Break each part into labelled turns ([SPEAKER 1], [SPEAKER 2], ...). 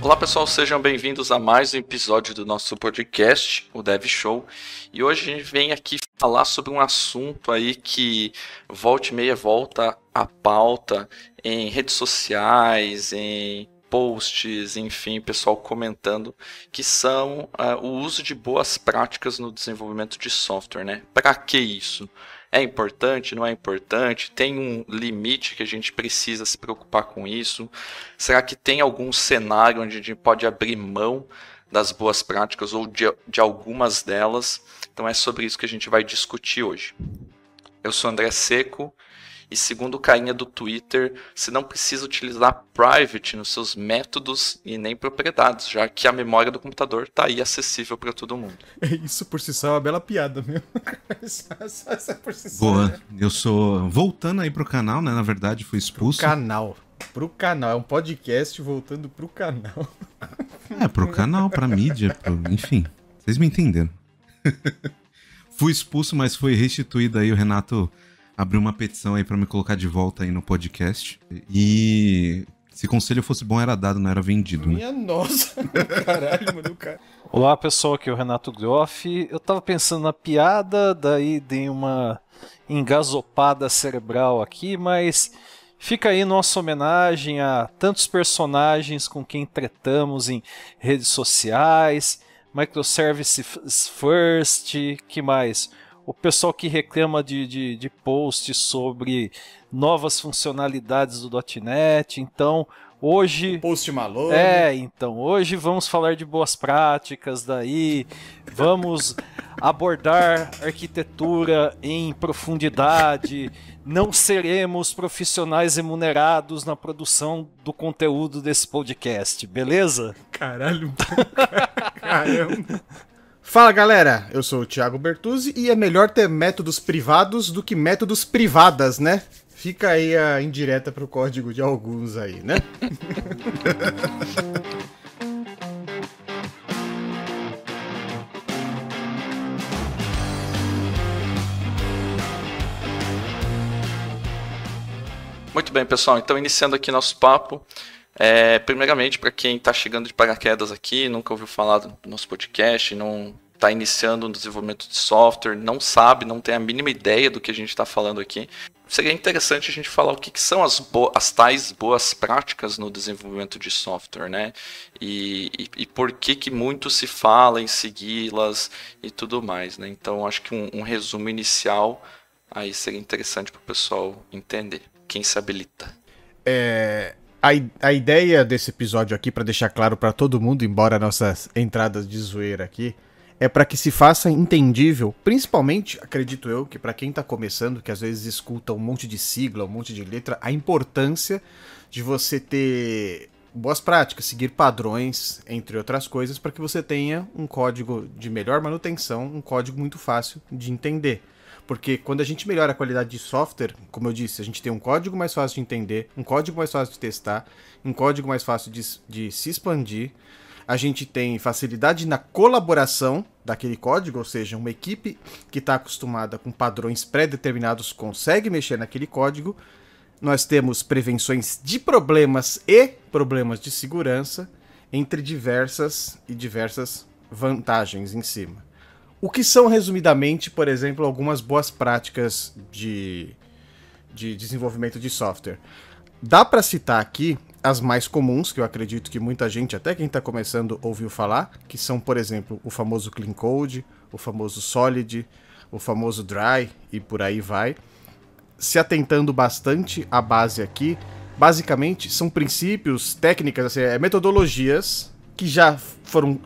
[SPEAKER 1] Olá pessoal, sejam bem-vindos a mais um episódio do nosso podcast, o Dev Show. E hoje a gente vem aqui falar sobre um assunto aí que volta e meia volta à pauta em redes sociais, em posts, enfim, pessoal comentando, que são o uso de boas práticas no desenvolvimento de software, né? Para que isso? É importante? Não é importante? Tem um limite que a gente precisa se preocupar com isso? Será que tem algum cenário onde a gente pode abrir mão das boas práticas ou de algumas delas? Então é sobre isso que a gente vai discutir hoje. Eu sou André Seco e, segundo o carinha do Twitter, você não precisa utilizar private nos seus métodos e nem propriedades, já que a memória do computador está aí acessível para todo mundo.
[SPEAKER 2] Isso por si só é uma bela piada mesmo. Essa por si só.
[SPEAKER 3] Boa, eu sou... Voltando aí pro canal, né? Na verdade, fui expulso.
[SPEAKER 2] Pro canal. É um podcast voltando pro canal.
[SPEAKER 3] Pro canal, pra mídia, enfim. Vocês me entenderam. Fui expulso, mas foi restituído aí. O Renato abriu uma petição aí pra me colocar de volta aí no podcast. E se conselho fosse bom, era dado, não era vendido, né?
[SPEAKER 2] Minha nossa, caralho, mano, cara.
[SPEAKER 4] Olá pessoal, aqui é o Renato Groff. Eu tava pensando na piada, daí dei uma engasopada cerebral aqui, mas fica aí nossa homenagem a tantos personagens com quem tretamos em redes sociais, Microservices First, que mais? O pessoal que reclama de posts sobre novas funcionalidades do .NET, então hoje...
[SPEAKER 2] Post Malone.
[SPEAKER 4] Então hoje vamos falar de boas práticas, daí vamos abordar arquitetura em profundidade, não seremos profissionais remunerados na produção do conteúdo desse podcast, beleza?
[SPEAKER 2] Caralho, caramba. Fala galera, eu sou o Thiago Bertuzzi e é melhor ter métodos privados do que métodos privadas, né? Fica aí a indireta pro código de alguns aí, né?
[SPEAKER 1] Muito bem, pessoal, então iniciando aqui nosso papo. Primeiramente, para quem está chegando de paraquedas aqui, nunca ouviu falar do nosso podcast, não está iniciando um desenvolvimento de software, não sabe, não tem a mínima ideia do que a gente está falando aqui, seria interessante a gente falar o que são as tais boas práticas no desenvolvimento de software, né? E por que muito se fala em segui-las e tudo mais, né? Então, acho que um resumo inicial aí seria interessante para o pessoal entender. Quem se habilita?
[SPEAKER 2] A ideia desse episódio aqui, pra deixar claro pra todo mundo, embora nossas entradas de zoeira aqui, é pra que se faça entendível, principalmente, acredito eu, que pra quem tá começando, que às vezes escuta um monte de sigla, um monte de letra, a importância de você ter boas práticas, seguir padrões, entre outras coisas, para que você tenha um código de melhor manutenção, um código muito fácil de entender. Porque quando a gente melhora a qualidade de software, como eu disse, a gente tem um código mais fácil de entender, um código mais fácil de testar, um código mais fácil de se expandir. A gente tem facilidade na colaboração daquele código, ou seja, uma equipe que está acostumada com padrões pré-determinados consegue mexer naquele código. Nós temos prevenções de problemas e problemas de segurança, entre diversas vantagens em cima. O que são, resumidamente, por exemplo, algumas boas práticas de desenvolvimento de software? Dá para citar aqui as mais comuns, que eu acredito que muita gente, até quem está começando, ouviu falar, que são, por exemplo, o famoso Clean Code, o famoso Solid, o famoso Dry e por aí vai. Se atentando bastante à base aqui, basicamente são princípios, técnicas, assim, metodologias que já foram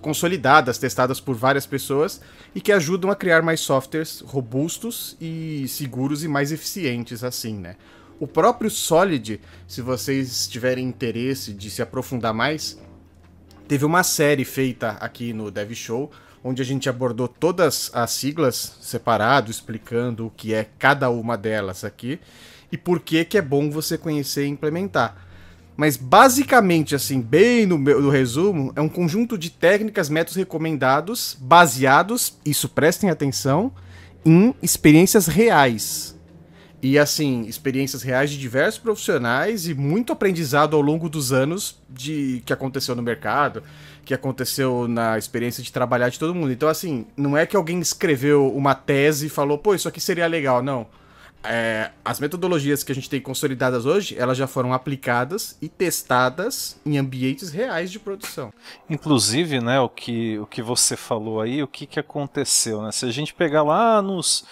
[SPEAKER 2] consolidadas, testadas por várias pessoas e que ajudam a criar mais softwares robustos e seguros e mais eficientes assim, né? O próprio Solid, se vocês tiverem interesse de se aprofundar mais, teve uma série feita aqui no Dev Show, onde a gente abordou todas as siglas separado, explicando o que é cada uma delas aqui e por que é bom você conhecer e implementar. Mas basicamente, assim, bem no resumo, é um conjunto de técnicas, métodos recomendados, baseados, isso prestem atenção, em experiências reais. E assim, experiências reais de diversos profissionais e muito aprendizado ao longo dos anos que aconteceu no mercado, que aconteceu na experiência de trabalhar de todo mundo. Então assim, não é que alguém escreveu uma tese e falou, pô, isso aqui seria legal, não. As metodologias que a gente tem consolidadas hoje, elas já foram aplicadas e testadas em ambientes reais de produção.
[SPEAKER 4] Inclusive, né, o que você falou aí, o que aconteceu, né? Se a gente pegar lá nos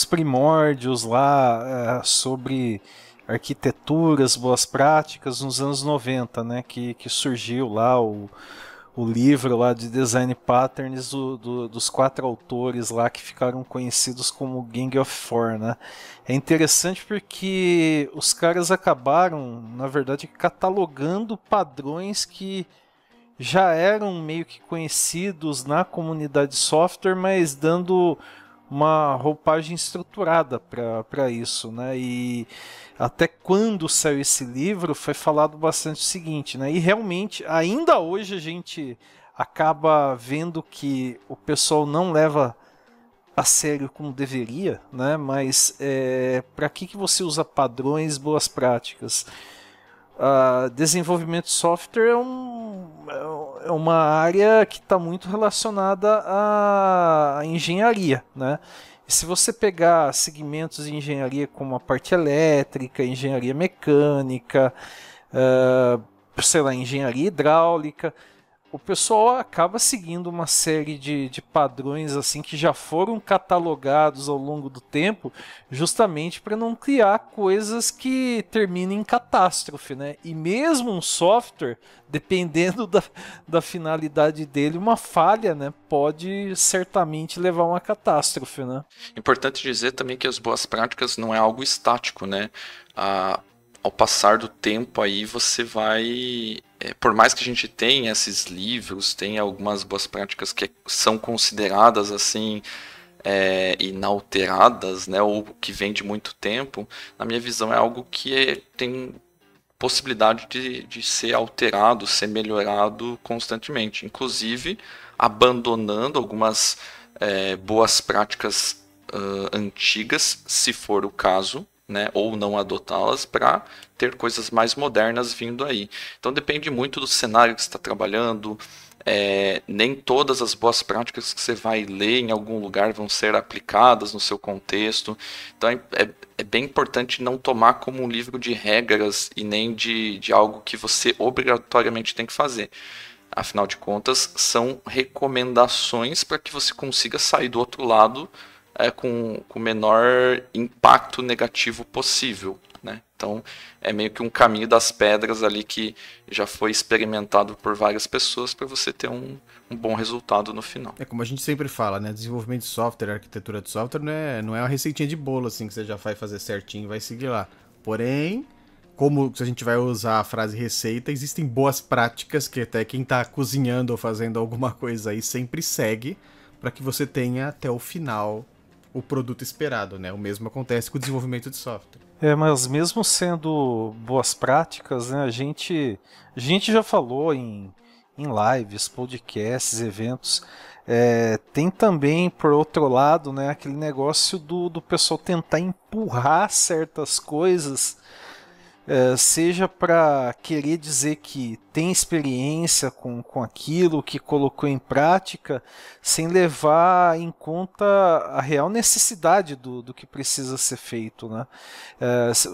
[SPEAKER 4] primórdios lá sobre arquiteturas, boas práticas, nos anos 90, né, que surgiu lá o livro lá de Design Patterns dos 4 autores lá que ficaram conhecidos como Gang of Four, né? É interessante porque os caras acabaram, na verdade, catalogando padrões que já eram meio que conhecidos na comunidade software, mas dando uma roupagem estruturada para isso, né? E até quando saiu esse livro foi falado bastante o seguinte, né? E realmente, ainda hoje a gente acaba vendo que o pessoal não leva a sério como deveria, né? Mas para que você usa padrões, boas práticas? Desenvolvimento de software é uma área que está muito relacionada à engenharia, né? E se você pegar segmentos de engenharia como a parte elétrica, engenharia mecânica, sei lá, engenharia hidráulica, o pessoal acaba seguindo uma série de padrões assim que já foram catalogados ao longo do tempo, justamente para não criar coisas que terminem em catástrofe, né? E mesmo um software, dependendo da finalidade dele, uma falha, né, pode certamente levar a uma catástrofe, né?
[SPEAKER 1] Importante dizer também que as boas práticas não é algo estático, né? Ao passar do tempo aí você vai... por mais que a gente tenha esses livros, tenha algumas boas práticas que são consideradas assim inalteradas, né, ou que vem de muito tempo, na minha visão é algo que tem possibilidade de ser alterado, ser melhorado constantemente, inclusive abandonando algumas boas práticas antigas, se for o caso, né, ou não adotá-las para ter coisas mais modernas vindo aí. Então depende muito do cenário que você está trabalhando. Nem todas as boas práticas que você vai ler em algum lugar vão ser aplicadas no seu contexto. Então é bem importante não tomar como um livro de regras e nem de algo que você obrigatoriamente tem que fazer. Afinal de contas, são recomendações para que você consiga sair do outro lado com o menor impacto negativo possível, né? Então é meio que um caminho das pedras ali que já foi experimentado por várias pessoas para você ter um bom resultado no final.
[SPEAKER 2] É como a gente sempre fala, né? Desenvolvimento de software, arquitetura de software não é uma receitinha de bolo assim que você já vai fazer certinho e vai seguir lá. Porém, como a gente vai usar a frase receita, existem boas práticas que até quem tá cozinhando ou fazendo alguma coisa aí sempre segue para que você tenha até o final o produto esperado, né? O mesmo acontece com o desenvolvimento de software.
[SPEAKER 4] Mas mesmo sendo boas práticas, né, a gente já falou em lives, podcasts, eventos, tem também, por outro lado, né, aquele negócio do pessoal tentar empurrar certas coisas, seja para querer dizer que tem experiência com aquilo que colocou em prática, sem levar em conta a real necessidade do que precisa ser feito, né?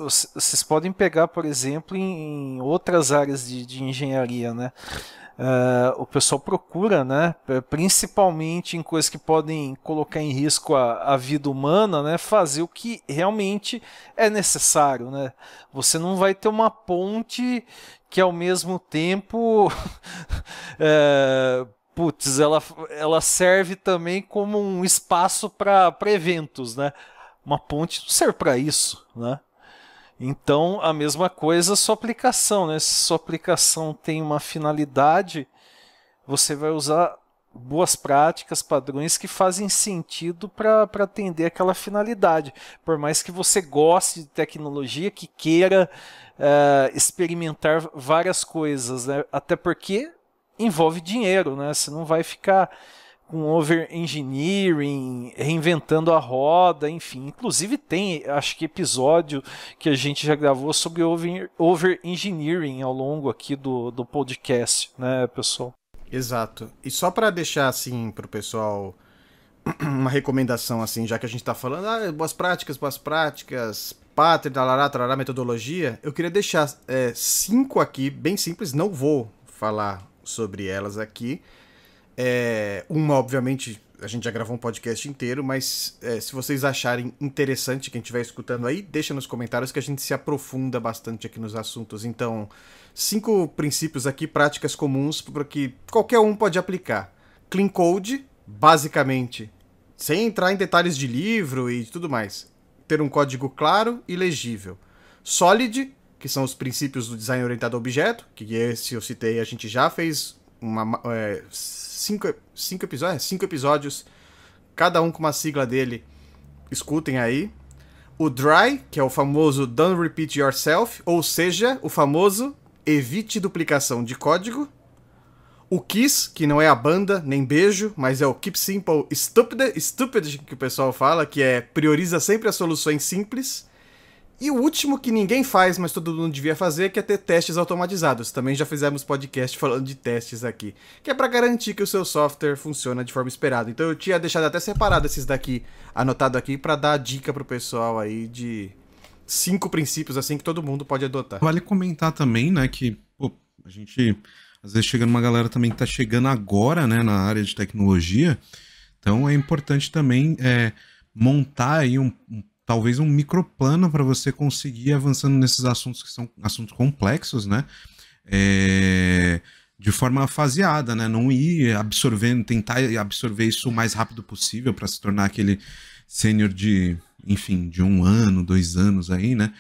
[SPEAKER 4] Vocês podem pegar, por exemplo, em outras áreas de engenharia, né? O pessoal procura, né, principalmente em coisas que podem colocar em risco a vida humana, né, fazer o que realmente é necessário, né? Você não vai ter uma ponte que ao mesmo tempo ela serve também como um espaço para eventos, né? Uma ponte não serve para isso, né? Então, a mesma coisa sua aplicação, né? Se sua aplicação tem uma finalidade, você vai usar boas práticas, padrões que fazem sentido para atender aquela finalidade. Por mais que você goste de tecnologia, que queira experimentar várias coisas, né? Até porque envolve dinheiro, né? Você não vai ficar com over-engineering, reinventando a roda, enfim. Inclusive tem, acho que episódio que a gente já gravou sobre over-engineering ao longo aqui do podcast, né, pessoal?
[SPEAKER 2] Exato. E só para deixar assim pro pessoal uma recomendação assim, já que a gente tá falando, boas práticas, pátria, talará, metodologia, eu queria deixar 5 aqui, bem simples, não vou falar sobre elas aqui. Uma, obviamente, a gente já gravou um podcast inteiro, mas se vocês acharem interessante, quem estiver escutando aí, deixa nos comentários que a gente se aprofunda bastante aqui nos assuntos. Então, 5 princípios aqui, práticas comuns, que qualquer um pode aplicar. Clean Code, basicamente, sem entrar em detalhes de livro e tudo mais. Ter um código claro e legível. Solid, que são os princípios do design orientado a objeto, que esse eu citei, a gente já fez 5 episódios, cada um com uma sigla dele, escutem aí. O Dry, que é o famoso Don't Repeat Yourself, ou seja, o famoso evite duplicação de código. O KISS, que não é a banda, nem beijo, mas é o Keep Simple Stupid, que o pessoal fala, que prioriza sempre as soluções simples. E o último que ninguém faz, mas todo mundo devia fazer, que é ter testes automatizados. Também já fizemos podcast falando de testes aqui. Que é para garantir que o seu software funciona de forma esperada. Então eu tinha deixado até separado esses daqui, anotado aqui, para dar a dica pro pessoal aí de 5 princípios assim que todo mundo pode adotar.
[SPEAKER 3] Vale comentar também, né, que a gente às vezes chega numa galera também que tá chegando agora, né, na área de tecnologia. Então é importante também montar aí talvez um microplano para você conseguir ir avançando nesses assuntos que são assuntos complexos, né? De forma faseada, né? Não ir absorvendo, tentar absorver isso o mais rápido possível para se tornar aquele sênior de 1 ano, 2 anos aí, né?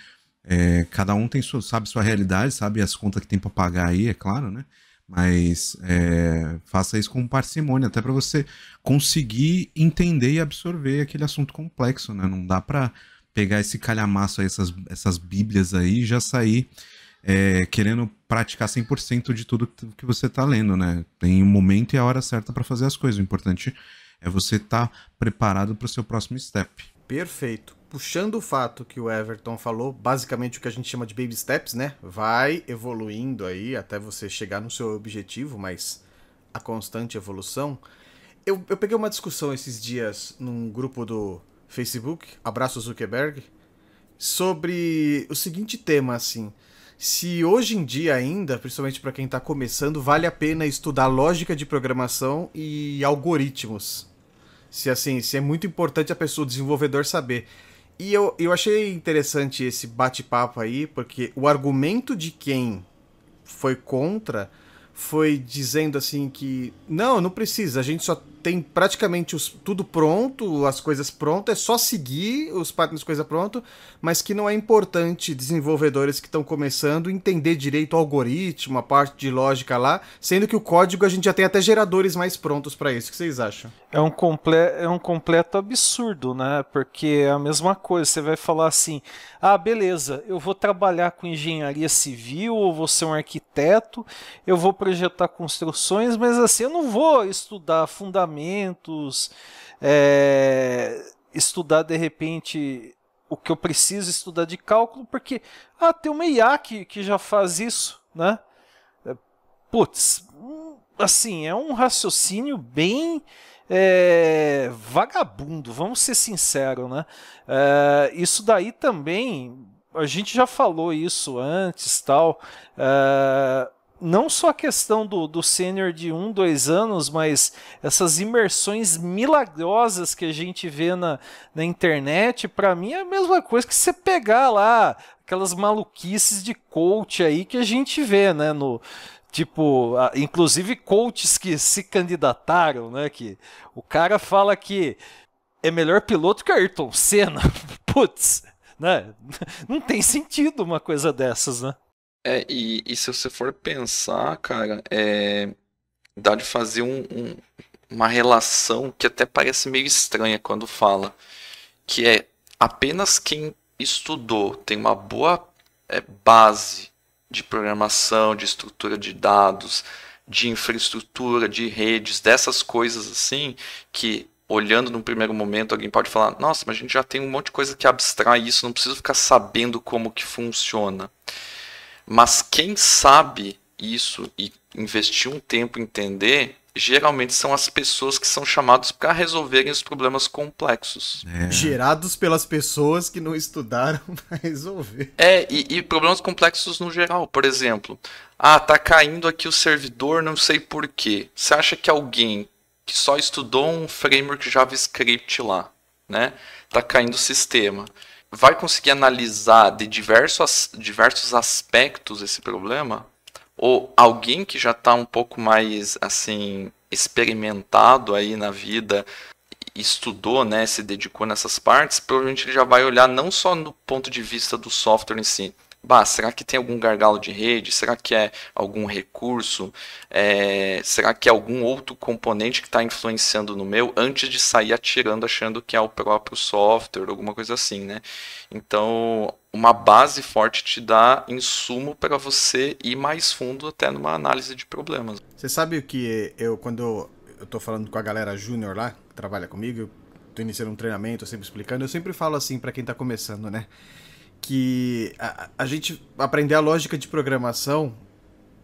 [SPEAKER 3] Cada um sabe sua realidade, sabe as contas que tem para pagar aí, é claro, né? Mas faça isso com parcimônia, até para você conseguir entender e absorver aquele assunto complexo, né? Não dá para pegar esse calhamaço aí, essas bíblias aí e já sair querendo praticar 100% de tudo que você tá lendo, né? Tem um momento e a hora certa para fazer as coisas. O importante é você estar preparado para o seu próximo step.
[SPEAKER 2] Perfeito. Puxando o fato que o Everton falou, basicamente o que a gente chama de baby steps, né? Vai evoluindo aí até você chegar no seu objetivo, mas a constante evolução. Eu peguei uma discussão esses dias num grupo do Facebook, abraço Zuckerberg, sobre o seguinte tema, assim. Se hoje em dia ainda, principalmente para quem está começando, vale a pena estudar lógica de programação e algoritmos. Se é muito importante o desenvolvedor saber. E eu achei interessante esse bate-papo aí, porque o argumento de quem foi contra foi dizendo assim que não precisa, a gente só tem praticamente tudo pronto, as coisas prontas, é só seguir os patterns coisa pronto, mas que não é importante desenvolvedores que estão começando entender direito o algoritmo, a parte de lógica lá, sendo que o código a gente já tem até geradores mais prontos para isso. O que vocês acham?
[SPEAKER 4] É um completo absurdo, né? Porque é a mesma coisa, você vai falar assim, beleza, eu vou trabalhar com engenharia civil, ou vou ser um arquiteto, eu vou projetar construções, mas assim, eu não vou estudar fundamentos, estudar de repente o que eu preciso estudar de cálculo, porque tem uma IA que já faz isso, né? Putz, assim, é um raciocínio bem vagabundo, vamos ser sinceros, né? Isso daí também, a gente já falou isso antes, tal. Não só a questão do sênior de 1, 2 anos, mas essas imersões milagrosas que a gente vê na internet, para mim é a mesma coisa que você pegar lá aquelas maluquices de coach aí que a gente vê, né? Tipo, inclusive coaches que se candidataram, né? Que o cara fala que é melhor piloto que Ayrton Senna. Putz, né? Não tem sentido uma coisa dessas, né?
[SPEAKER 1] E se você for pensar, cara, dá de fazer uma relação que até parece meio estranha quando fala, que é apenas quem estudou, tem uma boa base de programação, de estrutura de dados, de infraestrutura, de redes, dessas coisas assim, que olhando num primeiro momento alguém pode falar, nossa, mas a gente já tem um monte de coisa que abstrai isso, não precisa ficar sabendo como que funciona. Mas quem sabe isso e investir um tempo em entender, geralmente são as pessoas que são chamadas para resolverem os problemas complexos.
[SPEAKER 2] Gerados pelas pessoas que não estudaram para resolver.
[SPEAKER 1] E problemas complexos no geral. Por exemplo, tá caindo aqui o servidor, não sei por quê. Você acha que alguém que só estudou um framework JavaScript lá, né, tá caindo o sistema, vai conseguir analisar de diversos aspectos esse problema? Ou alguém que já está um pouco mais assim experimentado aí na vida, estudou, né, se dedicou nessas partes, provavelmente ele já vai olhar não só no ponto de vista do software em si. Será que tem algum gargalo de rede? Será que é algum recurso? Será que é algum outro componente que está influenciando no meu, antes de sair atirando achando que é o próprio software, alguma coisa assim, né? Então, uma base forte te dá insumo para você ir mais fundo até numa análise de problemas.
[SPEAKER 2] Você sabe o que quando eu tô falando com a galera júnior lá, que trabalha comigo, eu tô iniciando um treinamento, eu sempre explicando, eu sempre falo assim para quem tá começando, né? Que a gente aprender a lógica de programação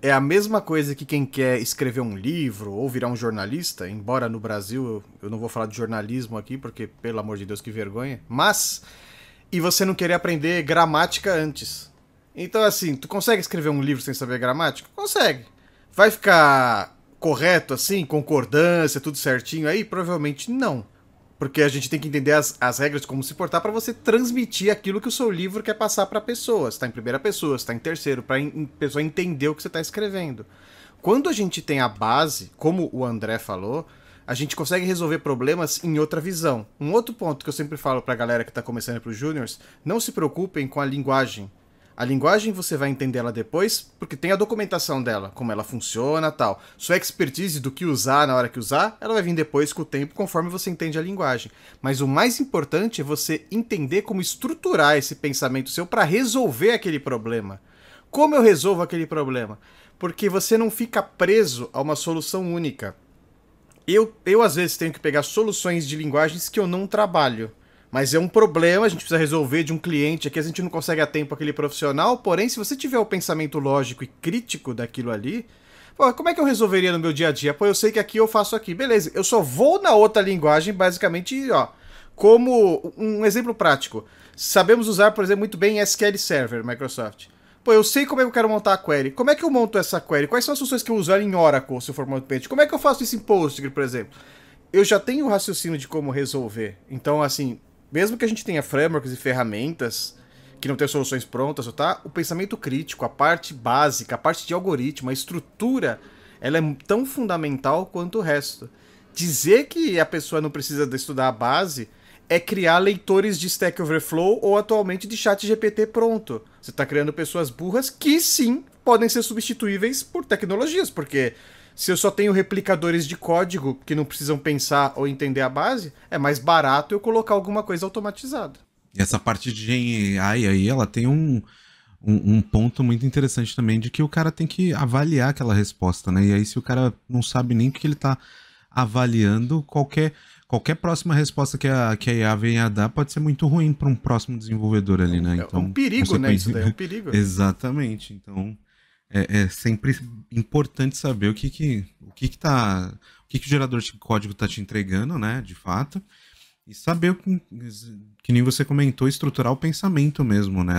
[SPEAKER 2] é a mesma coisa que quem quer escrever um livro ou virar um jornalista, embora no Brasil eu não vou falar de jornalismo aqui, porque, pelo amor de Deus, que vergonha, mas... E você não querer aprender gramática antes. Então, assim, tu consegue escrever um livro sem saber gramática? Consegue. Vai ficar correto, assim, concordância, tudo certinho aí? Provavelmente não. Porque a gente tem que entender as regras de como se portar para você transmitir aquilo que o seu livro quer passar para pessoas. Está em primeira pessoa, está em terceiro, para a pessoa entender o que você está escrevendo. Quando a gente tem a base, como o André falou, a gente consegue resolver problemas em outra visão. Um outro ponto que eu sempre falo para a galera que está começando, para os juniors, não se preocupem com a linguagem. A linguagem você vai entender ela depois, porque tem a documentação dela, como ela funciona e tal. Sua expertise do que usar na hora que usar, ela vai vir depois com o tempo, conforme você entende a linguagem. Mas o mais importante é você entender como estruturar esse pensamento seu para resolver aquele problema. Como eu resolvo aquele problema? Porque você não fica preso a uma solução única. Eu às vezes tenho que pegar soluções de linguagens que eu não trabalho. Mas é um problema, a gente precisa resolver de um cliente aqui, a gente não consegue a tempo aquele profissional, porém, se você tiver o pensamento lógico e crítico daquilo ali, pô, como é que eu resolveria no meu dia a dia? Pô, eu sei que aqui eu faço aqui, beleza, eu só vou na outra linguagem, basicamente, ó, como um exemplo prático. Sabemos usar, por exemplo, muito bem SQL Server, Microsoft. Pô, eu sei como é que eu quero montar a query. Como é que eu monto essa query? Quais são as funções que eu uso em Oracle, se for montar? Como é que eu faço isso em Postgre, por exemplo? Eu já tenho o raciocínio de como resolver. Então, assim... Mesmo que a gente tenha frameworks e ferramentas que não tenham soluções prontas, tá? O pensamento crítico, a parte básica, a parte de algoritmo, a estrutura, ela é tão fundamental quanto o resto. Dizer que a pessoa não precisa de estudar a base é criar leitores de Stack Overflow ou atualmente de ChatGPT pronto. Você está criando pessoas burras que sim podem ser substituíveis por tecnologias, porque... Se eu só tenho replicadores de código que não precisam pensar ou entender a base, é mais barato eu colocar alguma coisa automatizada.
[SPEAKER 3] E essa parte de AI aí, ela tem um ponto muito interessante também, de que o cara tem que avaliar aquela resposta, né? E aí se o cara não sabe nem o que ele tá avaliando, qualquer próxima resposta que a IA venha a dar pode ser muito ruim para um próximo desenvolvedor ali, né? Então,
[SPEAKER 2] é um perigo, né? Isso daí é um perigo.
[SPEAKER 3] Exatamente. Então... É sempre importante saber o que o gerador de código está te entregando, né, de fato, e saber que nem você comentou, estruturar o pensamento mesmo, né,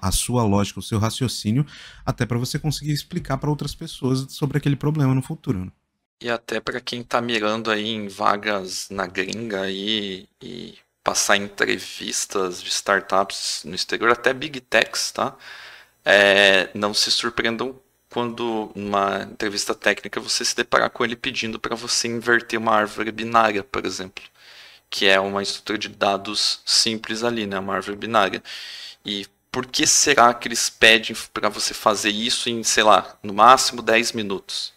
[SPEAKER 3] a sua lógica, o seu raciocínio, até para você conseguir explicar para outras pessoas sobre aquele problema no futuro. Né?
[SPEAKER 1] E até para quem está mirando aí em vagas na gringa aí, e passar entrevistas de startups no exterior, até Big Techs, tá? Não se surpreendam quando numa entrevista técnica você se deparar com ele pedindo para você inverter uma árvore binária, por exemplo, que é uma estrutura de dados simples ali, né, uma árvore binária. E por que será que eles pedem para você fazer isso em, sei lá, no máximo 10 minutos?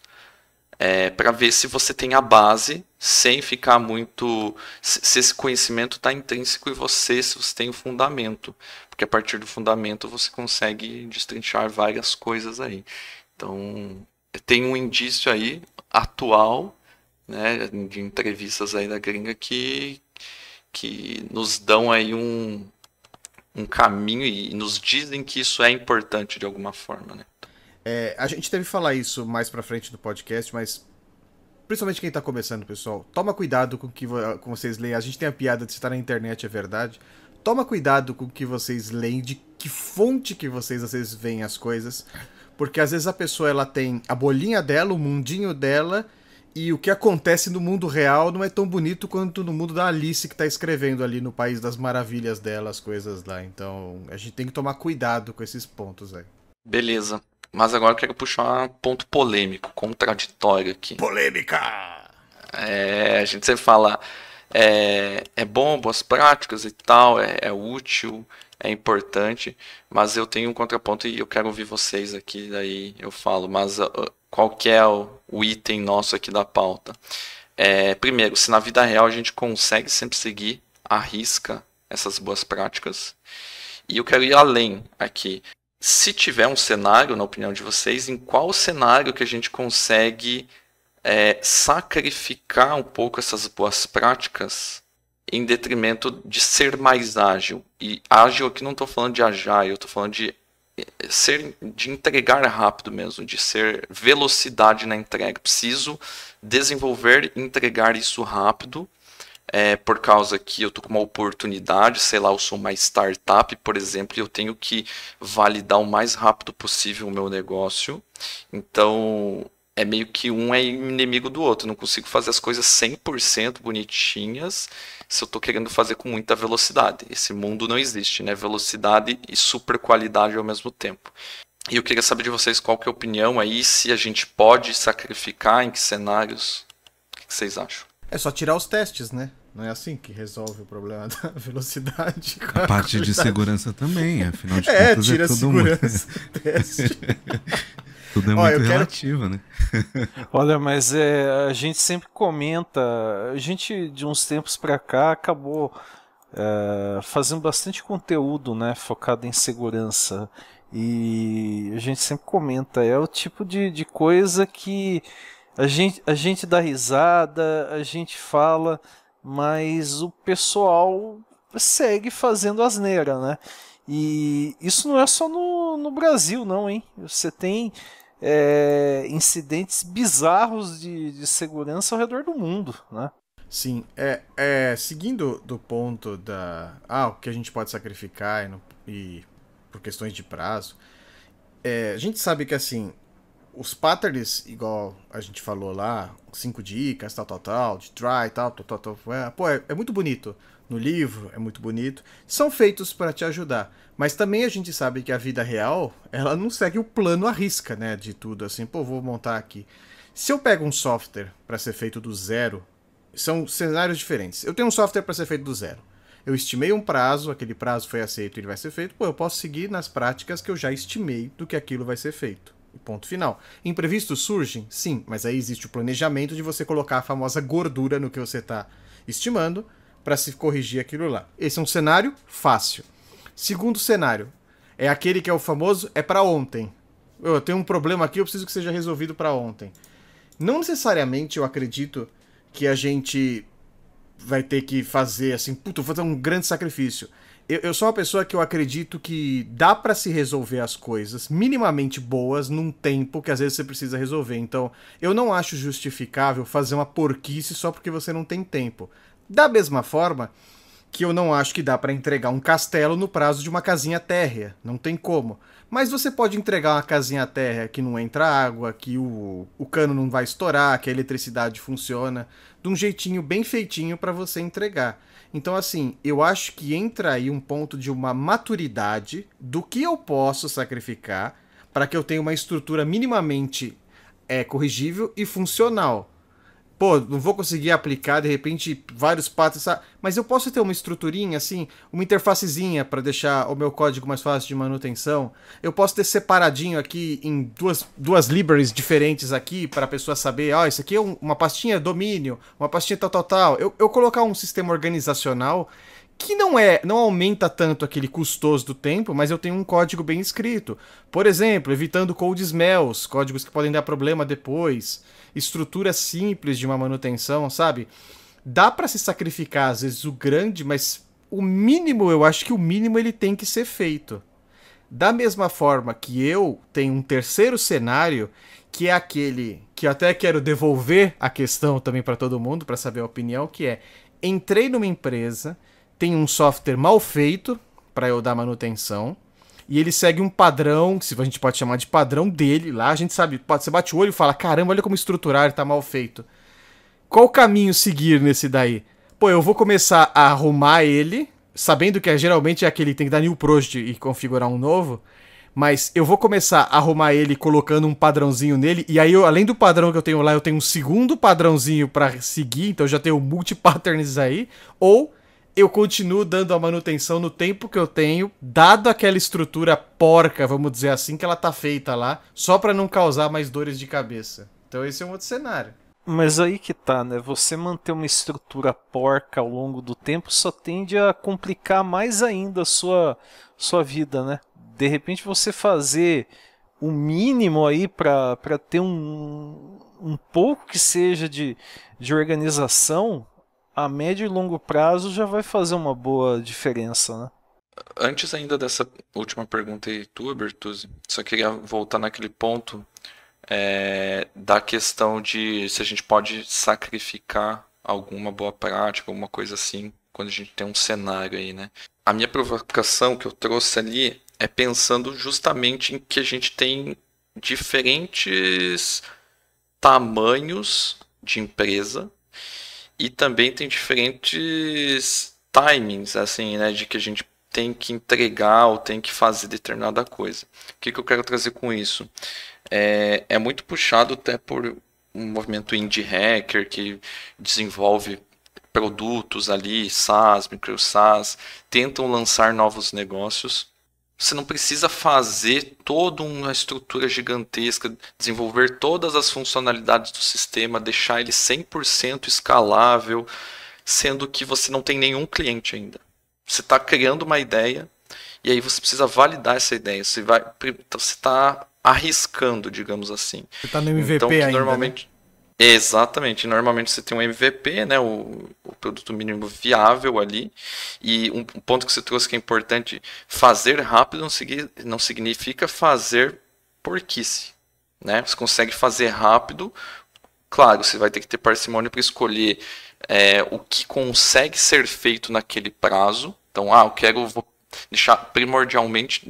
[SPEAKER 1] para ver se você tem a base, sem ficar muito... Se esse conhecimento está intrínseco em você, se você tem o fundamento. Porque a partir do fundamento você consegue destrinchar várias coisas aí. Então, tem um indício aí, atual, né, de entrevistas aí da gringa que nos dão aí um caminho e nos dizem que isso é importante de alguma forma, né?
[SPEAKER 2] A gente deve falar isso mais pra frente do podcast, mas principalmente quem tá começando, pessoal, toma cuidado com o que vocês leem. A gente tem a piada de estar na internet, é verdade. Toma cuidado com o que vocês leem, de que fonte que vocês às vezes veem as coisas, porque às vezes a pessoa ela tem a bolinha dela, o mundinho dela, e o que acontece no mundo real não é tão bonito quanto no mundo da Alice que tá escrevendo ali no País das Maravilhas dela, as coisas lá. Então a gente tem que tomar cuidado com esses pontos aí.
[SPEAKER 1] Beleza. Mas agora eu quero puxar um ponto polêmico, contraditório aqui.
[SPEAKER 2] Polêmica!
[SPEAKER 1] A gente sempre fala, é bom, boas práticas e tal, é útil, é importante, mas eu tenho um contraponto e eu quero ouvir vocês aqui, daí eu falo, mas qual que é o item nosso aqui da pauta? Primeiro, se na vida real a gente consegue sempre seguir à risca essas boas práticas, e eu quero ir além aqui. Se tiver um cenário, na opinião de vocês, em qual cenário que a gente consegue sacrificar um pouco essas boas práticas em detrimento de ser mais ágil? E ágil aqui não estou falando de agile, eu estou falando de entregar rápido mesmo, de ser velocidade na entrega. Preciso desenvolver e entregar isso rápido. Por causa que eu estou com uma oportunidade, sei lá, eu sou uma startup, por exemplo, e eu tenho que validar o mais rápido possível o meu negócio. Então, é meio que um é inimigo do outro. Eu não consigo fazer as coisas 100% bonitinhas se eu estou querendo fazer com muita velocidade. Esse mundo não existe, né? Velocidade e super qualidade ao mesmo tempo. E eu queria saber de vocês qual que é a opinião aí, se a gente pode sacrificar, em que cenários, o que vocês acham?
[SPEAKER 2] É só tirar os testes, né? Não é assim que resolve o problema da velocidade.
[SPEAKER 3] A parte de segurança também, afinal de contas
[SPEAKER 2] tira
[SPEAKER 3] é tudo
[SPEAKER 2] segurança, teste.
[SPEAKER 3] Tudo é muito relativo, né?
[SPEAKER 4] Olha, mas a gente sempre comenta, a gente de uns tempos pra cá acabou fazendo bastante conteúdo, né, focado em segurança, e a gente sempre comenta, é o tipo de coisa que a gente dá risada, a gente fala, mas o pessoal segue fazendo asneira, né? E isso não é só no Brasil, não, hein? Você tem incidentes bizarros de segurança ao redor do mundo, né?
[SPEAKER 2] Sim, seguindo do ponto o que a gente pode sacrificar e por questões de prazo, a gente sabe que assim, os patterns, igual a gente falou lá, 5 dicas, de try, tal, é muito bonito. No livro, é muito bonito. São feitos para te ajudar. Mas também a gente sabe que a vida real, ela não segue o plano à risca, né, de tudo. Assim, vou montar aqui. Se eu pego um software para ser feito do zero, são cenários diferentes. Eu tenho um software para ser feito do zero. Eu estimei um prazo, aquele prazo foi aceito e ele vai ser feito. Eu posso seguir nas práticas que eu já estimei do que aquilo vai ser feito. Ponto final. Imprevistos surgem? Sim, mas aí existe o planejamento de você colocar a famosa gordura no que você está estimando para se corrigir aquilo lá. Esse é um cenário fácil. Segundo cenário, é aquele que é o famoso, é para ontem. Eu tenho um problema aqui, eu preciso que seja resolvido para ontem. Não necessariamente eu acredito que a gente vai ter que fazer assim, vou fazer um grande sacrifício. Eu sou uma pessoa que eu acredito que dá pra se resolver as coisas minimamente boas num tempo que às vezes você precisa resolver. Então, eu não acho justificável fazer uma porquice só porque você não tem tempo. Da mesma forma que eu não acho que dá pra entregar um castelo no prazo de uma casinha térrea. Não tem como. Mas você pode entregar uma casinha térrea que não entra água, que o cano não vai estourar, que a eletricidade funciona, de um jeitinho bem feitinho pra você entregar. Então, assim, eu acho que entra aí um ponto de uma maturidade do que eu posso sacrificar para que eu tenha uma estrutura minimamente corrigível e funcional. pô, não vou conseguir aplicar, de repente, vários patos, sabe? Mas eu posso ter uma estruturinha, assim, uma interfacezinha para deixar o meu código mais fácil de manutenção. Eu posso ter separadinho aqui em duas libraries diferentes aqui para a pessoa saber, ó, isso aqui é uma pastinha domínio, uma pastinha tal. Eu colocar um sistema organizacional que não aumenta tanto aquele custoso do tempo, mas eu tenho um código bem escrito. Por exemplo, evitando cold smells, códigos que podem dar problema depois, estrutura simples de uma manutenção, sabe? Dá para se sacrificar às vezes o grande, mas o mínimo, eu acho que o mínimo ele tem que ser feito. Da mesma forma que eu tenho um terceiro cenário, que é aquele que eu até quero devolver a questão também para todo mundo, para saber a opinião, que é: entrei numa empresa, tem um software mal feito para eu dar manutenção, e ele segue um padrão, que a gente pode chamar de padrão dele lá, a gente sabe, você bate o olho e fala, caramba, olha como estruturar, ele tá mal feito. Qual o caminho seguir nesse daí? Pô, eu vou começar a arrumar ele, sabendo que geralmente é aquele que tem que dar new project e configurar um novo, mas eu vou começar a arrumar ele colocando um padrãozinho nele, e aí além do padrão que eu tenho lá, eu tenho um segundo padrãozinho para seguir, então eu já tenho multi-patterns aí, ou eu continuo dando a manutenção no tempo que eu tenho, dado aquela estrutura porca, vamos dizer assim, que ela tá feita lá, só para não causar mais dores de cabeça. Então esse é um outro cenário.
[SPEAKER 4] Mas aí que tá, né? Você manter uma estrutura porca ao longo do tempo só tende a complicar mais ainda a sua vida, né? De repente você fazer o mínimo aí para ter um pouco que seja de organização, a médio e longo prazo já vai fazer uma boa diferença, né?
[SPEAKER 1] Antes ainda dessa última pergunta aí tua, Bertuzzi, só queria voltar naquele ponto da questão de se a gente pode sacrificar alguma boa prática, alguma coisa assim, quando a gente tem um cenário aí, né? A minha provocação que eu trouxe ali é pensando justamente em que a gente tem diferentes tamanhos de empresa e também tem diferentes timings, assim, né, de que a gente tem que entregar ou tem que fazer determinada coisa. O que eu quero trazer com isso? É muito puxado até por um movimento indie hacker que desenvolve produtos ali, SaaS, micro SaaS, tentam lançar novos negócios. Você não precisa fazer toda uma estrutura gigantesca, desenvolver todas as funcionalidades do sistema, deixar ele 100% escalável, sendo que você não tem nenhum cliente ainda. Você está criando uma ideia e aí você precisa validar essa ideia. Você está arriscando, digamos assim.
[SPEAKER 2] Você está no MVP
[SPEAKER 1] então,
[SPEAKER 2] ainda,
[SPEAKER 1] normalmente, né? Exatamente. Normalmente você tem um MVP, né, o produto mínimo viável ali. E um ponto que você trouxe que é importante, fazer rápido não significa fazer porquice, né? Você consegue fazer rápido, claro, você vai ter que ter parcimônia para escolher o que consegue ser feito naquele prazo. Então, vou deixar primordialmente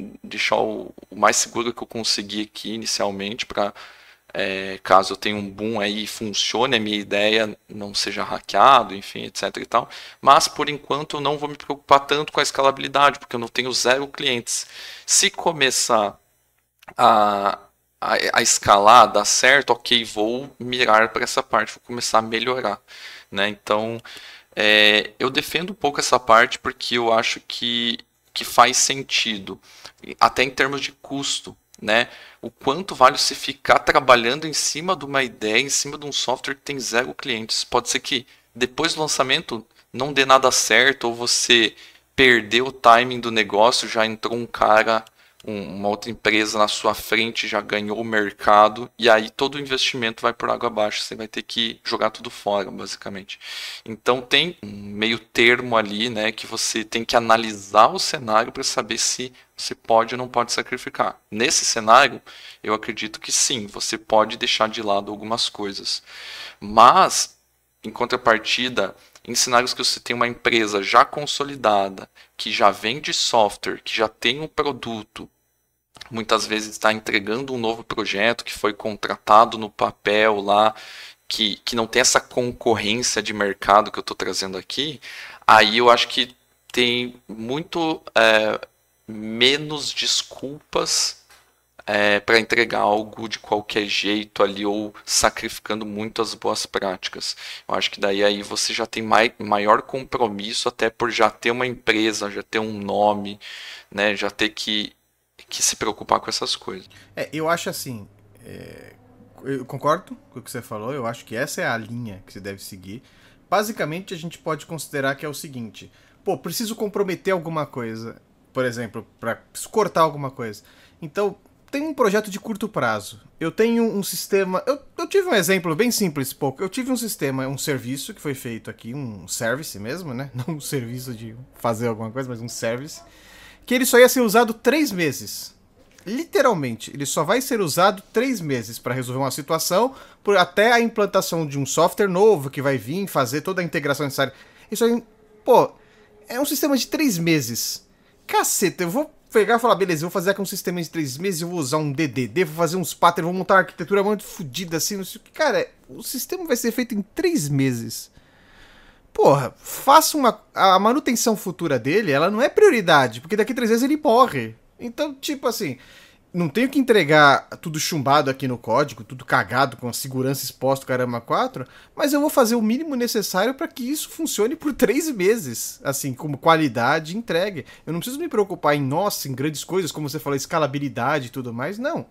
[SPEAKER 1] o mais seguro que eu conseguir aqui inicialmente para caso eu tenha um boom aí e funcione a minha ideia, não seja hackeado, enfim, etc e tal. Mas por enquanto eu não vou me preocupar tanto com a escalabilidade, porque eu não tenho 0 clientes. Se começar a escalar, dar certo, ok, vou mirar para essa parte, vou começar a melhorar, né? Então eu defendo um pouco essa parte porque eu acho que faz sentido, até em termos de custo, né? O quanto vale você ficar trabalhando em cima de uma ideia, em cima de um software que tem 0 clientes. Pode ser que depois do lançamento não dê nada certo, ou você perdeu o timing do negócio, já entrou um cara, uma outra empresa na sua frente, já ganhou o mercado, e aí todo o investimento vai por água abaixo, você vai ter que jogar tudo fora, basicamente. Então tem um meio termo ali, né, que você tem que analisar o cenário para saber se você pode ou não pode sacrificar. Nesse cenário, eu acredito que sim, você pode deixar de lado algumas coisas. Mas, em contrapartida, em cenários que você tem uma empresa já consolidada, que já vende software, que já tem um produto, muitas vezes está entregando um novo projeto que foi contratado no papel lá, que não tem essa concorrência de mercado que eu estou trazendo aqui, aí eu acho que tem muito menos desculpas para entregar algo de qualquer jeito ali ou sacrificando muito as boas práticas. Eu acho que daí aí você já tem maior compromisso, até por já ter uma empresa, já ter um nome, né, já ter que se preocupar com essas coisas.
[SPEAKER 2] Eu acho assim, eu concordo com o que você falou, eu acho que essa é a linha que você deve seguir. Basicamente, a gente pode considerar que é o seguinte: pô, preciso comprometer alguma coisa, por exemplo, preciso cortar alguma coisa. Então, tem um projeto de curto prazo. Eu tenho um sistema. Eu tive um exemplo bem simples, pouco. Eu tive um sistema, um serviço que foi feito aqui, um service mesmo, né? Não um serviço de fazer alguma coisa, mas um service. Que ele só ia ser usado 3 meses. Literalmente, ele só vai ser usado 3 meses para resolver uma situação, até a implantação de um software novo que vai vir fazer toda a integração necessária. Isso aí, pô, é um sistema de 3 meses. Caceta, eu vou pegar e falar, beleza, eu vou fazer aqui um sistema de 3 meses, eu vou usar um DDD, vou fazer uns patterns, vou montar uma arquitetura muito fodida assim, não sei o que. Cara, o sistema vai ser feito em 3 meses. Porra, faça a manutenção futura dele, ela não é prioridade, porque daqui 3 meses ele morre. Então, tipo assim, não tenho que entregar tudo chumbado aqui no código, tudo cagado, com a segurança exposta, caramba, 4, mas eu vou fazer o mínimo necessário para que isso funcione por 3 meses, assim, como qualidade e entregue. Eu não preciso me preocupar em grandes coisas, como você falou, escalabilidade e tudo mais, não.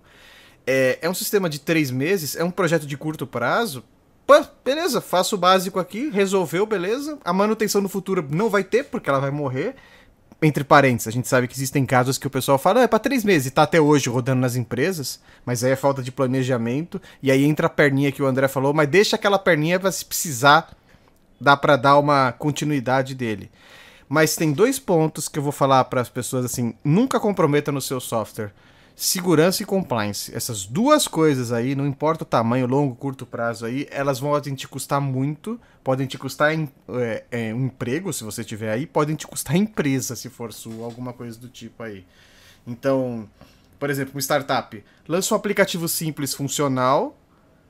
[SPEAKER 2] É um sistema de 3 meses, é um projeto de curto prazo. Pô, beleza, faço o básico aqui, resolveu, beleza. A manutenção no futuro não vai ter, porque ela vai morrer. Entre parênteses, a gente sabe que existem casos que o pessoal fala, é pra 3 meses, e tá até hoje rodando nas empresas, mas aí é falta de planejamento, e aí entra a perninha que o André falou, mas deixa aquela perninha pra se precisar, dá pra dar uma continuidade dele. Mas tem 2 pontos que eu vou falar para as pessoas assim, nunca comprometa no seu software. Segurança e compliance. Essas 2 coisas aí, não importa o tamanho, longo, curto prazo aí, elas podem te custar muito, podem te custar um emprego, se você tiver aí, podem te custar empresa, se for sua, alguma coisa do tipo aí. Então, por exemplo, uma startup lança um aplicativo simples, funcional,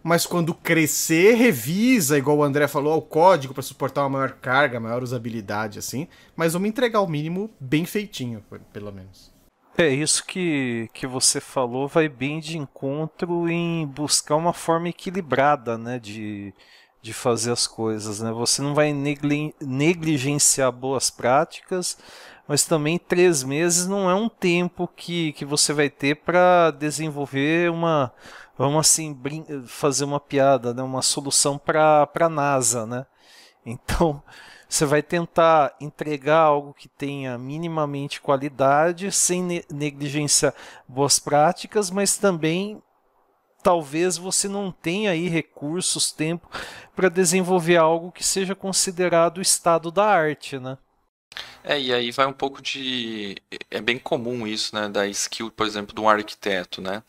[SPEAKER 2] mas quando crescer, revisa, igual o André falou, o código para suportar uma maior carga, maior usabilidade, assim, mas vamos entregar o mínimo bem feitinho, pelo menos.
[SPEAKER 4] É isso que você falou, vai bem de encontro em buscar uma forma equilibrada, né, de fazer as coisas, né? Você não vai negligenciar boas práticas, mas também 3 meses não é um tempo que você vai ter para desenvolver vamos assim, fazer uma piada, né, uma solução para a NASA, né? Então, você vai tentar entregar algo que tenha minimamente qualidade, sem negligenciar boas práticas, mas também talvez você não tenha aí recursos, tempo para desenvolver algo que seja considerado o estado da arte, né?
[SPEAKER 1] E aí vai um pouco de... É bem comum isso, né? Da skill, por exemplo, de um arquiteto, né?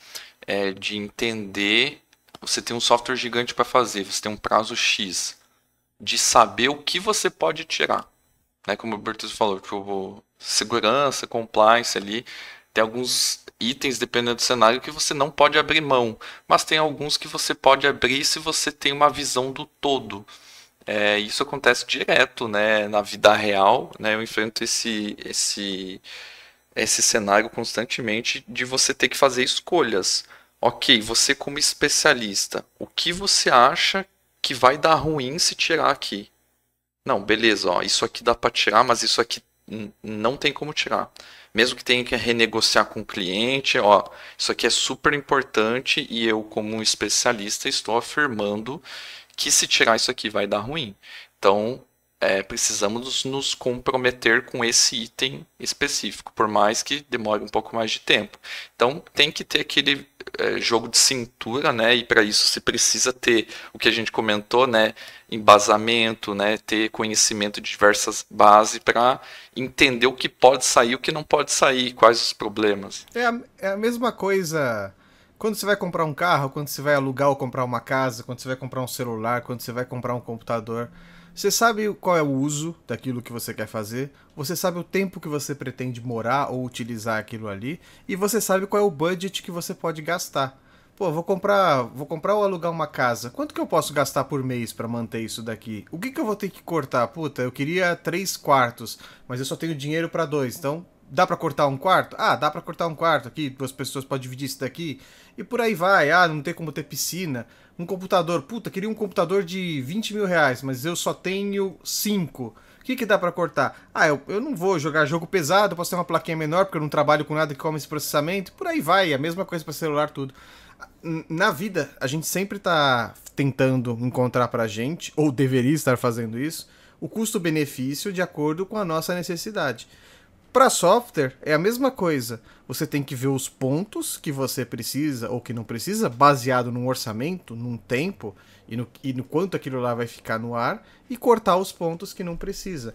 [SPEAKER 1] De entender... Você tem um software gigante para fazer, você tem um prazo X. De saber o que você pode tirar, né? Como o Bertuzzi falou, tipo, segurança, compliance ali, tem alguns itens, dependendo do cenário, que você não pode abrir mão, mas tem alguns que você pode abrir se você tem uma visão do todo. Isso acontece direto, né? Na vida real, né? Eu enfrento esse cenário constantemente de você ter que fazer escolhas. Ok, você como especialista, o que você acha que vai dar ruim se tirar aqui? Não, beleza, ó, isso aqui dá para tirar, mas isso aqui não tem como tirar. Mesmo que tenha que renegociar com o cliente, ó, isso aqui é super importante e eu, como um especialista, estou afirmando que se tirar isso aqui vai dar ruim. Então, precisamos nos comprometer com esse item específico, por mais que demore um pouco mais de tempo. Então, tem que ter aquele jogo de cintura, né? E para isso você precisa ter o que a gente comentou, né? Embasamento, né? Ter conhecimento de diversas bases para entender o que pode sair, o que não pode sair, quais os problemas.
[SPEAKER 2] É a mesma coisa quando você vai comprar um carro, quando você vai alugar ou comprar uma casa, quando você vai comprar um celular, quando você vai comprar um computador. Você sabe qual é o uso daquilo que você quer fazer, você sabe o tempo que você pretende morar ou utilizar aquilo ali, e você sabe qual é o budget que você pode gastar. Pô, vou comprar ou alugar uma casa. Quanto que eu posso gastar por mês para manter isso daqui? O que eu vou ter que cortar? Puta, eu queria 3 quartos, mas eu só tenho dinheiro para 2, então dá pra cortar um quarto? Ah, dá pra cortar um quarto aqui, 2 pessoas podem dividir isso daqui. E por aí vai. Ah, não tem como ter piscina. Um computador, puta, queria um computador de 20 mil reais, mas eu só tenho 5. O que dá pra cortar? Ah, eu não vou jogar jogo pesado, posso ter uma plaquinha menor, porque eu não trabalho com nada que come esse processamento. Por aí vai, a mesma coisa pra celular, tudo. Na vida, a gente sempre tá tentando encontrar pra gente, ou deveria estar fazendo isso, o custo-benefício de acordo com a nossa necessidade. Para software é a mesma coisa. Você tem que ver os pontos que você precisa ou que não precisa, baseado num orçamento, num tempo e no quanto aquilo lá vai ficar no ar, e cortar os pontos que não precisa.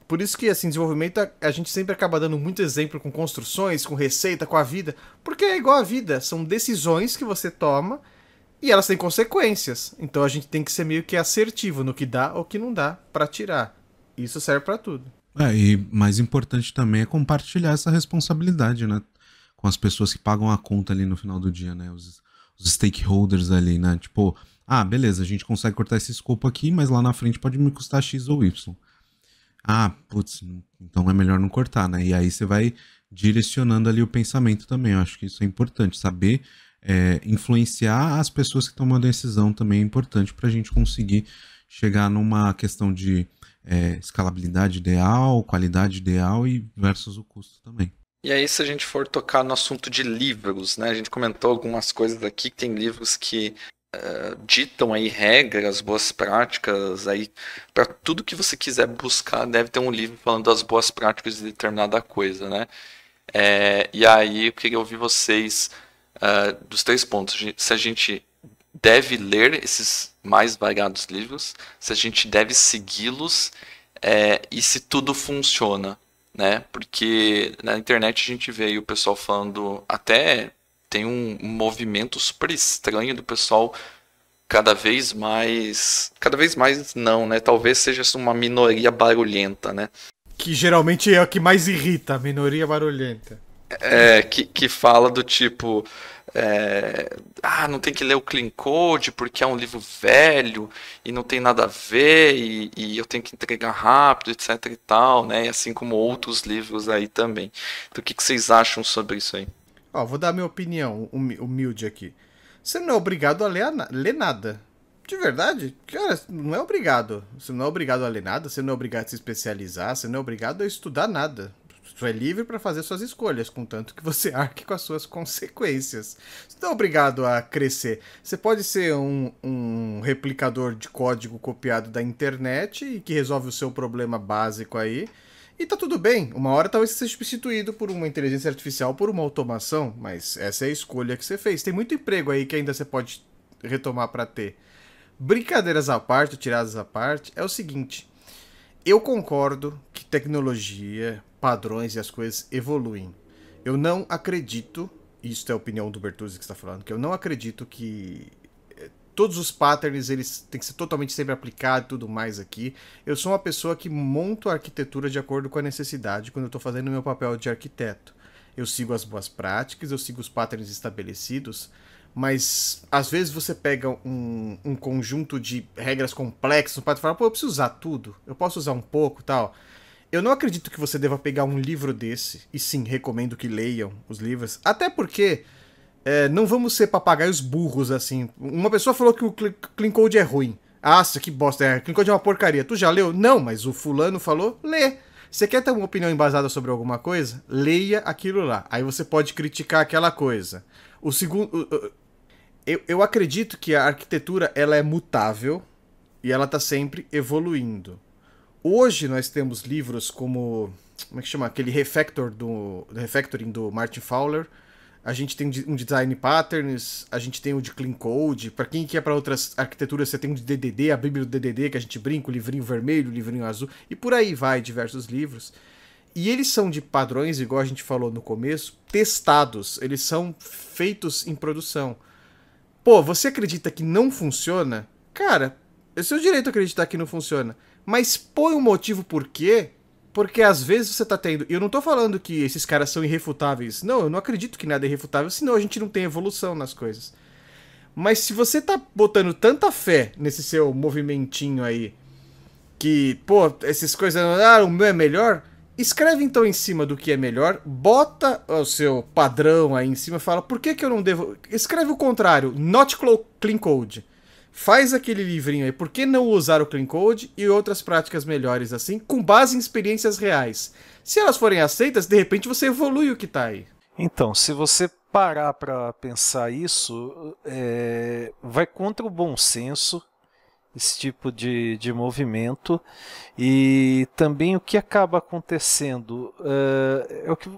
[SPEAKER 2] Por isso que, assim, desenvolvimento, a gente sempre acaba dando muito exemplo com construções, com receita, com a vida, porque é igual a vida, são decisões que você toma e elas têm consequências. Então a gente tem que ser meio que assertivo no que dá ou que não dá para tirar. Isso serve para tudo.
[SPEAKER 3] E mais importante também é compartilhar essa responsabilidade, né? Com as pessoas que pagam a conta ali no final do dia, né? Os stakeholders ali, né? Tipo, beleza, a gente consegue cortar esse escopo aqui, mas lá na frente pode me custar X ou Y. Putz, então é melhor não cortar, né? E aí você vai direcionando ali o pensamento também. Eu acho que isso é importante. Saber influenciar as pessoas que tomam a decisão também é importante para a gente conseguir chegar numa questão de escalabilidade ideal, qualidade ideal e versus o custo também.
[SPEAKER 1] E aí, se a gente for tocar no assunto de livros, né? A gente comentou algumas coisas aqui, que tem livros que ditam aí regras, boas práticas, aí para tudo que você quiser buscar, deve ter um livro falando das boas práticas de determinada coisa, né? E aí eu queria ouvir vocês dos 3 pontos. Se a gente deve ler esses mais variados livros, se a gente deve segui-los, e se tudo funciona, né? Porque na internet a gente vê aí o pessoal falando, até tem um movimento super estranho do pessoal cada vez mais não, né? Talvez seja uma minoria barulhenta, né?
[SPEAKER 2] Que geralmente é o que mais irrita, a minoria barulhenta.
[SPEAKER 1] Que fala do tipo, não tem que ler o Clean Code porque é um livro velho e não tem nada a ver e eu tenho que entregar rápido, etc e tal, né? E assim como outros livros aí também. Então, o que vocês acham sobre isso aí?
[SPEAKER 2] Vou dar minha opinião humilde aqui. Você não é obrigado a ler nada. De verdade, cara, não é obrigado. Você não é obrigado a ler nada, você não é obrigado a se especializar, você não é obrigado a estudar nada. Você é livre para fazer suas escolhas, contanto que você arque com as suas consequências. Você não é obrigado a crescer. Você pode ser um replicador de código copiado da internet e que resolve o seu problema básico aí. E tá tudo bem, uma hora talvez você seja substituído por uma inteligência artificial, por uma automação, mas essa é a escolha que você fez. Tem muito emprego aí que ainda você pode retomar para ter. Brincadeiras à parte, tiradas à parte, é o seguinte. Eu concordo que tecnologia, padrões e as coisas evoluem. Eu não acredito, isso é a opinião do Bertuzzi que está falando, que eu não acredito que todos os patterns eles têm que ser totalmente sempre aplicados e tudo mais aqui. Eu sou uma pessoa que monto a arquitetura de acordo com a necessidade quando eu estou fazendo o meu papel de arquiteto. Eu sigo as boas práticas, eu sigo os patterns estabelecidos, mas às vezes você pega um conjunto de regras complexas, pode falar, eu preciso usar tudo, eu posso usar um pouco e tal. Eu não acredito que você deva pegar um livro desse, e sim, recomendo que leiam os livros, até porque não vamos ser papagaios burros, assim. Uma pessoa falou que o Clean Code é ruim. Que bosta, Clean Code é uma porcaria. Tu já leu? Não, mas o fulano falou, lê. Você quer ter uma opinião embasada sobre alguma coisa? Leia aquilo lá. Aí você pode criticar aquela coisa. O segundo... Eu acredito que a arquitetura ela é mutável e ela está sempre evoluindo. Hoje nós temos livros como é que chama? Aquele Refactoring do Martin Fowler. A gente tem um Design Patterns, a gente tem o de Clean Code. Para quem quer para outras arquiteturas, você tem o de DDD, a Bíblia do DDD, que a gente brinca, o livrinho vermelho, o livrinho azul, e por aí vai, diversos livros. E eles são de padrões, igual a gente falou no começo, testados. Eles são feitos em produção. Pô, você acredita que não funciona? Cara, é seu direito acreditar que não funciona. Mas põe um motivo por quê? Porque às vezes você tá tendo... Eu não tô falando que esses caras são irrefutáveis. Não, eu não acredito que nada é irrefutável, senão a gente não tem evolução nas coisas. Mas se você tá botando tanta fé nesse seu movimentinho aí, que, pô, essas coisas... o meu é melhor... escreve então em cima do que é melhor, bota o seu padrão aí em cima e fala, por que eu não devo... Escreve o contrário, not clean code. Faz aquele livrinho aí, por que não usar o clean code e outras práticas melhores assim, com base em experiências reais. Se elas forem aceitas, de repente você evolui o que tá aí.
[SPEAKER 4] Então, se você parar para pensar isso, vai contra o bom senso esse tipo de movimento, e também o que acaba acontecendo é o que,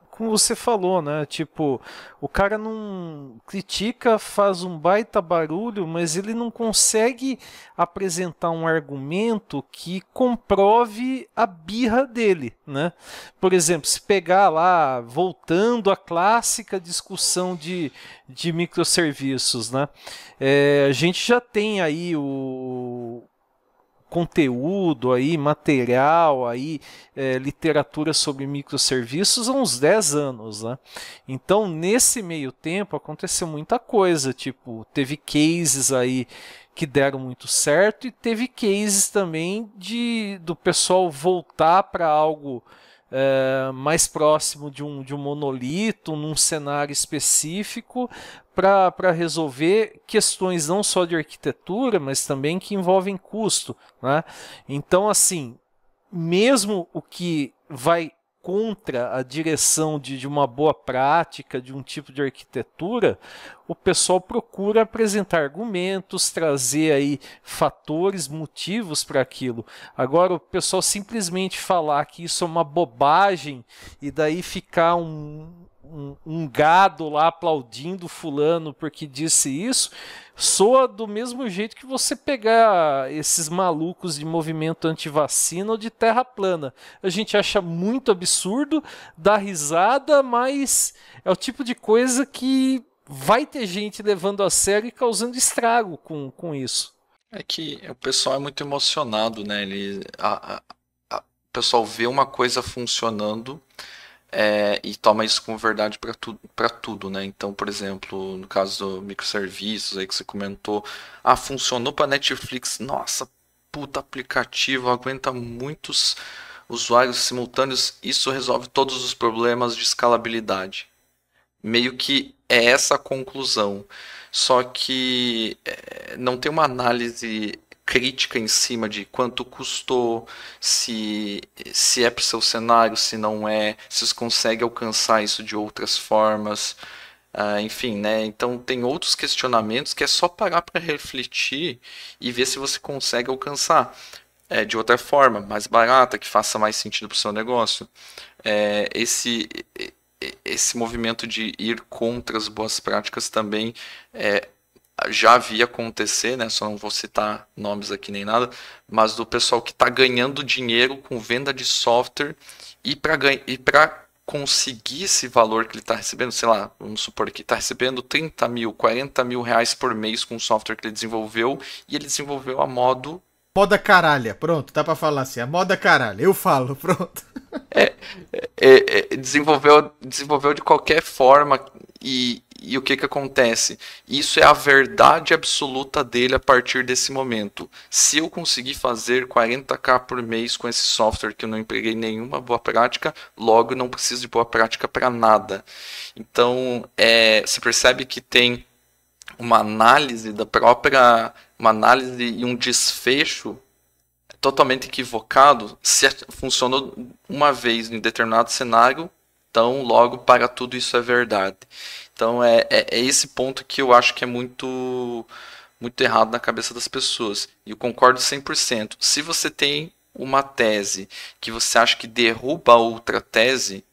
[SPEAKER 4] como você falou, né? Tipo, o cara não critica, faz um baita barulho, mas ele não consegue apresentar um argumento que comprove a birra dele, né? Por exemplo, se pegar lá, voltando à clássica discussão de microserviços, né? A gente já tem aí o conteúdo aí, material aí, literatura sobre microserviços há uns 10 anos, né? Então, nesse meio tempo, aconteceu muita coisa, tipo, teve cases aí que deram muito certo e teve cases também do pessoal voltar para algo mais próximo de um monolito, num cenário específico, para resolver questões não só de arquitetura, mas também que envolvem custo, né? Então, assim, mesmo o que vai contra a direção de uma boa prática, de um tipo de arquitetura, o pessoal procura apresentar argumentos, trazer aí fatores, motivos para aquilo. Agora, o pessoal simplesmente falar que isso é uma bobagem e daí ficar um gado lá aplaudindo fulano porque disse isso, soa do mesmo jeito que você pegar esses malucos de movimento anti-vacina ou de terra plana. A gente acha muito absurdo, dá risada, mas é o tipo de coisa que vai ter gente levando a sério e causando estrago com isso.
[SPEAKER 1] É que o pessoal é muito emocionado, né? O pessoal vê uma coisa funcionando e toma isso como verdade para tudo, né? Então, por exemplo, no caso do microserviços aí que você comentou, funcionou para Netflix, nossa, puta aplicativo, aguenta muitos usuários simultâneos, isso resolve todos os problemas de escalabilidade. Meio que é essa a conclusão, só que não tem uma análise crítica em cima de quanto custou, se é para o seu cenário, se não é, se você consegue alcançar isso de outras formas, enfim, né? Então tem outros questionamentos que é só parar para refletir e ver se você consegue alcançar de outra forma, mais barata, que faça mais sentido para o seu negócio. Esse movimento de ir contra as boas práticas também já vi acontecer, né? Só não vou citar nomes aqui nem nada, mas do pessoal que está ganhando dinheiro com venda de software e para conseguir esse valor que ele está recebendo, sei lá, vamos supor que está recebendo 30 mil, 40 mil reais por mês com o software que ele desenvolveu, e ele desenvolveu a modo...
[SPEAKER 2] Moda caralha, pronto, dá pra falar assim, a moda caralha, eu falo, pronto.
[SPEAKER 1] Desenvolveu de qualquer forma e o que acontece? Isso é a verdade absoluta dele a partir desse momento. Se eu conseguir fazer 40k por mês com esse software que eu não empreguei nenhuma boa prática, logo não preciso de boa prática para nada. Então, você percebe que tem uma análise uma análise e um desfecho totalmente equivocado. Se funcionou uma vez em determinado cenário, então logo para tudo isso é verdade. Então é esse ponto que eu acho que é muito errado na cabeça das pessoas. E eu concordo 100%. Se você tem uma tese que você acha que derruba outra tese,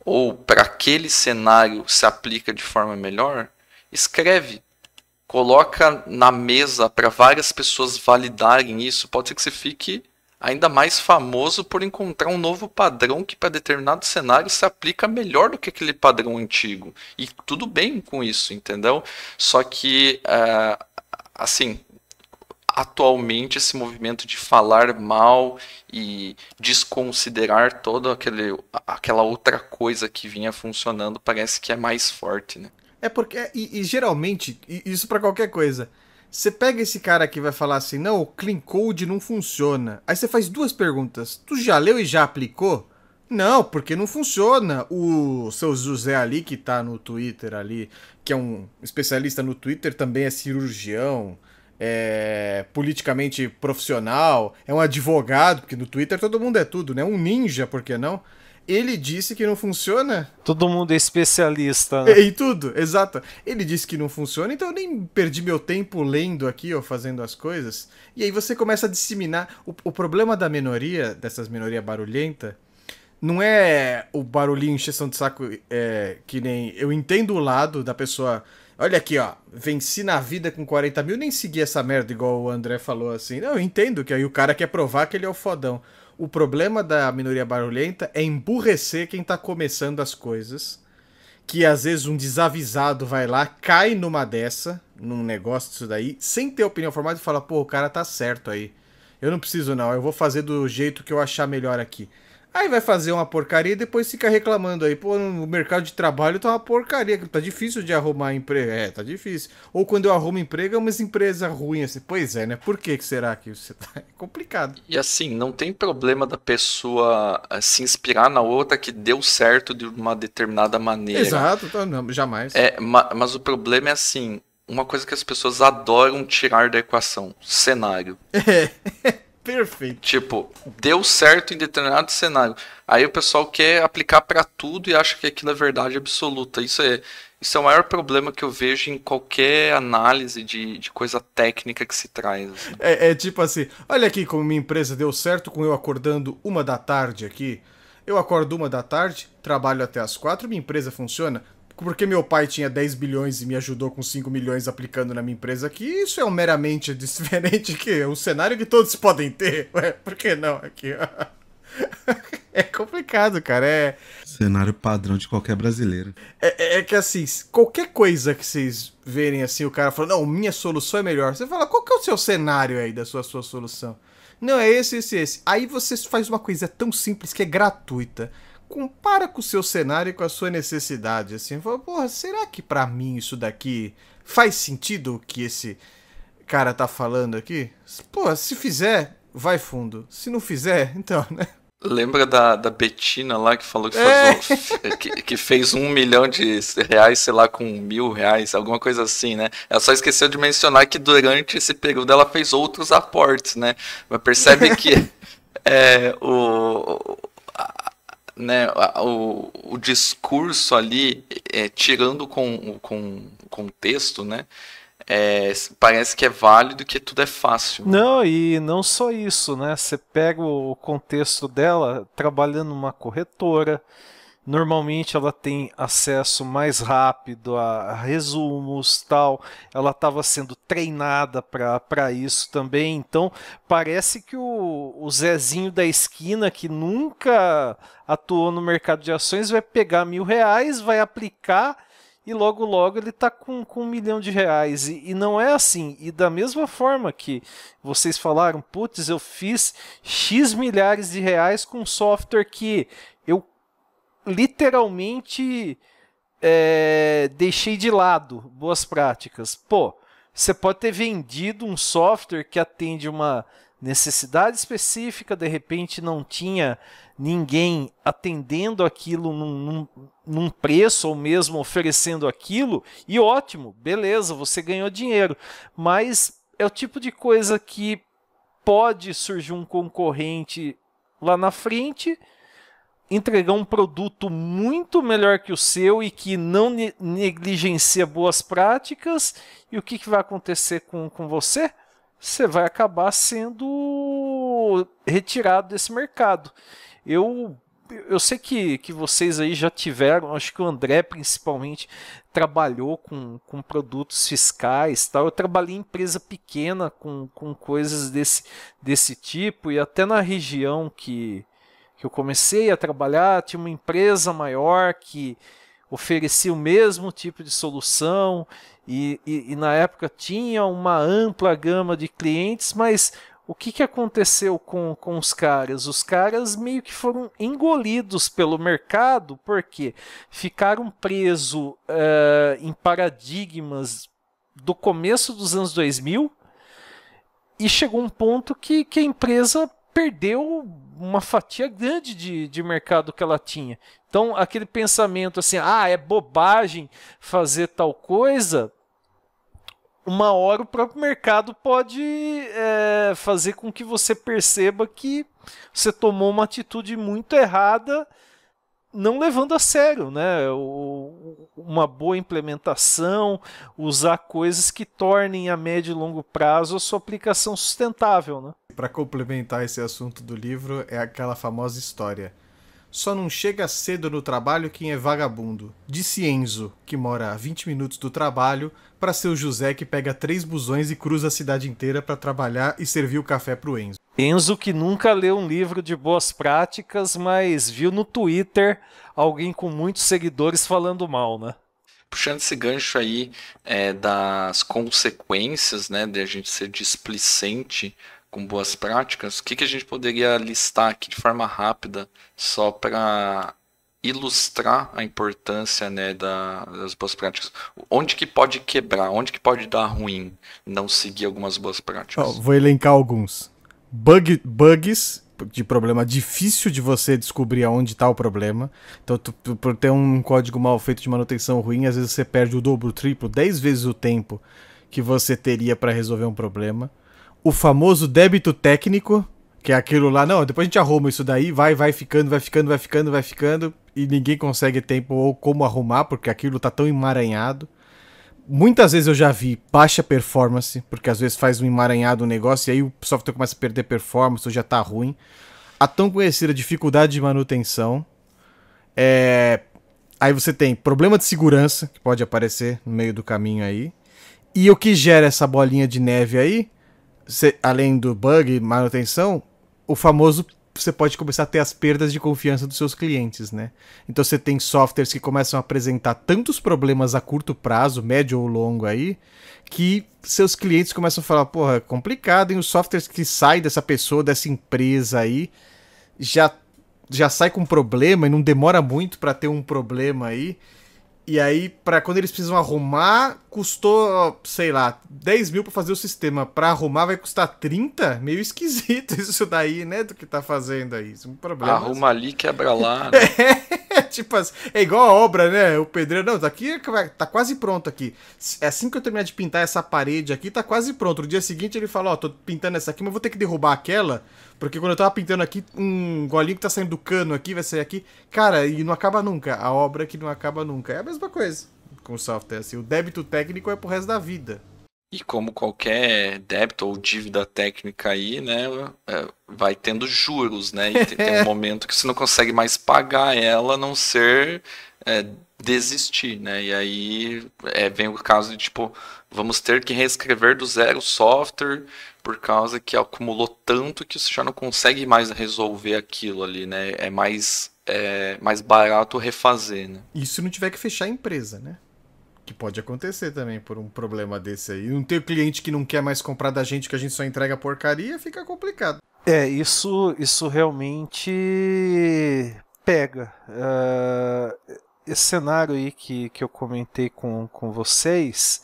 [SPEAKER 1] ou para aquele cenário se aplica de forma melhor, escreve. Coloca na mesa para várias pessoas validarem isso. Pode ser que você fique ainda mais famoso por encontrar um novo padrão que para determinado cenário se aplica melhor do que aquele padrão antigo. E tudo bem com isso, entendeu? Só que, assim, atualmente esse movimento de falar mal e desconsiderar toda aquela outra coisa que vinha funcionando parece que é mais forte, né?
[SPEAKER 2] É porque, e geralmente, isso pra qualquer coisa, você pega esse cara que vai falar assim, não, o clean code não funciona. Aí você faz duas perguntas, tu já leu e já aplicou? Não, porque não funciona. O seu José ali, que tá no Twitter ali, que é um especialista no Twitter, também é cirurgião, é politicamente profissional, é um advogado, porque no Twitter todo mundo é tudo, né? Um ninja, por que não? Ele disse que não funciona.
[SPEAKER 4] Todo mundo é especialista, né?
[SPEAKER 2] Em tudo, exato. Ele disse que não funciona, então eu nem perdi meu tempo lendo aqui, ó, fazendo as coisas. E aí você começa a disseminar. O problema da minoria, dessas minorias barulhenta, não é o barulhinho encheção de saco, que nem... Eu entendo o lado da pessoa... Olha aqui, ó, venci na vida com 40 mil, nem segui essa merda igual o André falou assim. Não, eu entendo que aí o cara quer provar que ele é o fodão. O problema da minoria barulhenta é emburrecer quem tá começando as coisas. Que às vezes um desavisado vai lá, cai numa dessa, num negócio disso daí, sem ter opinião formada e fala, pô, o cara tá certo aí. Eu não preciso não, eu vou fazer do jeito que eu achar melhor aqui. Aí vai fazer uma porcaria e depois fica reclamando aí. Pô, no mercado de trabalho tá uma porcaria. Tá difícil de arrumar emprego. É, tá difícil. Ou quando eu arrumo emprego é umas empresas ruins assim. Pois é, né? Por que será que você tá... É complicado.
[SPEAKER 1] E assim, não tem problema da pessoa se inspirar na outra que deu certo de uma determinada maneira.
[SPEAKER 2] Exato, não, jamais.
[SPEAKER 1] Mas o problema é assim, uma coisa que as pessoas adoram tirar da equação, cenário.
[SPEAKER 2] Perfeito.
[SPEAKER 1] Tipo, deu certo em determinado cenário. Aí o pessoal quer aplicar pra tudo e acha que aquilo é verdade absoluta. Isso é o maior problema que eu vejo em qualquer análise de coisa técnica que se traz. Assim.
[SPEAKER 2] É tipo assim, olha aqui como minha empresa deu certo com eu acordando 1 da tarde aqui. Eu acordo 1 da tarde, trabalho até as 4, minha empresa funciona. Porque meu pai tinha 10 bilhões e me ajudou com 5 milhões aplicando na minha empresa aqui, isso é um meramente diferente que é um cenário que todos podem ter. Ué, por que não aqui? É complicado, cara.
[SPEAKER 3] Cenário padrão de qualquer brasileiro.
[SPEAKER 2] É que assim, qualquer coisa que vocês verem assim, o cara falando, não, minha solução é melhor. Você fala, qual que é o seu cenário aí da sua solução? Não, é esse. Aí você faz uma coisa tão simples que é gratuita. Compara com o seu cenário e com a sua necessidade, assim, fala, porra, será que pra mim isso daqui faz sentido o que esse cara tá falando aqui? Pô, se fizer, vai fundo. Se não fizer, então, né?
[SPEAKER 1] Lembra da Betina lá que falou que fez 1 milhão de reais, sei lá, com R$1.000, alguma coisa assim, né? Ela só esqueceu de mencionar que durante esse período ela fez outros aportes, né? Mas percebe que o discurso ali, tirando com o contexto, né? Parece que é válido e que tudo é fácil.
[SPEAKER 4] Não, e não só isso, né? Você pega o contexto dela trabalhando numa corretora. Normalmente ela tem acesso mais rápido a resumos, tal. Ela estava sendo treinada para isso também. Então parece que o Zezinho da esquina, que nunca atuou no mercado de ações, vai pegar R$1.000, vai aplicar e logo logo ele está com R$1 milhão. E não é assim. E da mesma forma que vocês falaram, putz, eu fiz X milhares de reais com um software que eu literalmente deixei de lado boas práticas. Pô, você pode ter vendido um software que atende uma necessidade específica, de repente não tinha ninguém atendendo aquilo num preço ou mesmo oferecendo aquilo, e ótimo, beleza, você ganhou dinheiro. Mas é o tipo de coisa que pode surgir um concorrente lá na frente, entregar um produto muito melhor que o seu e que não negligencia boas práticas, e o que vai acontecer com você? Você vai acabar sendo retirado desse mercado. Eu sei que vocês aí já tiveram, acho que o André principalmente trabalhou com produtos fiscais, tal. Eu trabalhei em empresa pequena com coisas desse tipo, e até na região que eu comecei a trabalhar, tinha uma empresa maior que oferecia o mesmo tipo de solução e na época tinha uma ampla gama de clientes, mas o que aconteceu com os caras? Os caras meio que foram engolidos pelo mercado, porque ficaram presos em paradigmas do começo dos anos 2000 e chegou um ponto que a empresa perdeu uma fatia grande de mercado que ela tinha. Então, aquele pensamento assim, é bobagem fazer tal coisa, uma hora o próprio mercado pode fazer com que você perceba que você tomou uma atitude muito errada, não levando a sério, né? Uma boa implementação, usar coisas que tornem a médio e longo prazo a sua aplicação sustentável, né?
[SPEAKER 2] Para complementar esse assunto do livro, é aquela famosa história. Só não chega cedo no trabalho quem é vagabundo. Disse Enzo, que mora a 20 minutos do trabalho, para seu José que pega 3 busões e cruza a cidade inteira para trabalhar e servir o café pro Enzo.
[SPEAKER 4] Enzo que nunca leu um livro de boas práticas, mas viu no Twitter alguém com muitos seguidores falando mal, né?
[SPEAKER 1] Puxando esse gancho aí das consequências, né, de a gente ser displicente com boas práticas, o que a gente poderia listar aqui de forma rápida, só para ilustrar a importância, né, das boas práticas? Onde que pode quebrar? Onde que pode dar ruim não seguir algumas boas práticas?
[SPEAKER 2] Vou elencar alguns. Bugs de problema difícil de você descobrir aonde está o problema. Então, por ter um código mal feito de manutenção ruim, às vezes você perde o dobro, o triplo, 10 vezes o tempo que você teria para resolver um problema. O famoso débito técnico, que é aquilo lá, não, depois a gente arruma isso daí, vai ficando, e ninguém consegue tempo ou como arrumar, porque aquilo tá tão emaranhado. Muitas vezes eu já vi baixa performance, porque às vezes faz um emaranhado um negócio, e aí o software começa a perder performance, ou já tá ruim. A tão conhecida dificuldade de manutenção. Aí você tem problema de segurança, que pode aparecer no meio do caminho aí. E o que gera essa bolinha de neve aí, além do bug e manutenção, o famoso, você pode começar a ter as perdas de confiança dos seus clientes, né? Então você tem softwares que começam a apresentar tantos problemas a curto prazo, médio ou longo aí, que seus clientes começam a falar, porra, é complicado, hein? Os softwares que saem dessa pessoa, dessa empresa aí, já sai com problema e não demora muito para ter um problema aí. E aí, quando eles precisam arrumar, custou, sei lá, 10 mil pra fazer o sistema. Pra arrumar vai custar 30? Meio esquisito isso daí, né? Do que tá fazendo aí. Isso é um problema.
[SPEAKER 1] Arruma ali, quebra lá. Né?
[SPEAKER 2] Tipo assim, é igual a obra, né? O pedreiro, não, tá quase pronto aqui. Assim que eu terminar de pintar essa parede aqui, tá quase pronto. No dia seguinte ele fala, tô pintando essa aqui, mas vou ter que derrubar aquela, porque quando eu tava pintando aqui, um golinho que tá saindo do cano aqui, vai sair aqui. Cara, e não acaba nunca. A obra que não acaba nunca. É a mesma coisa com o software, assim. O débito técnico é pro resto da vida.
[SPEAKER 1] E como qualquer débito ou dívida técnica aí, né, vai tendo juros, né, e tem um momento que você não consegue mais pagar ela, a não ser desistir, né, e aí vem o caso de, tipo, vamos ter que reescrever do zero o software, por causa que acumulou tanto que você já não consegue mais resolver aquilo ali, né, é mais barato refazer, né.
[SPEAKER 2] Isso se não tiver que fechar a empresa, né. Que pode acontecer também por um problema desse aí. Não ter o cliente que não quer mais comprar da gente, que a gente só entrega porcaria, fica complicado.
[SPEAKER 4] Isso realmente pega. Esse cenário aí que eu comentei com vocês,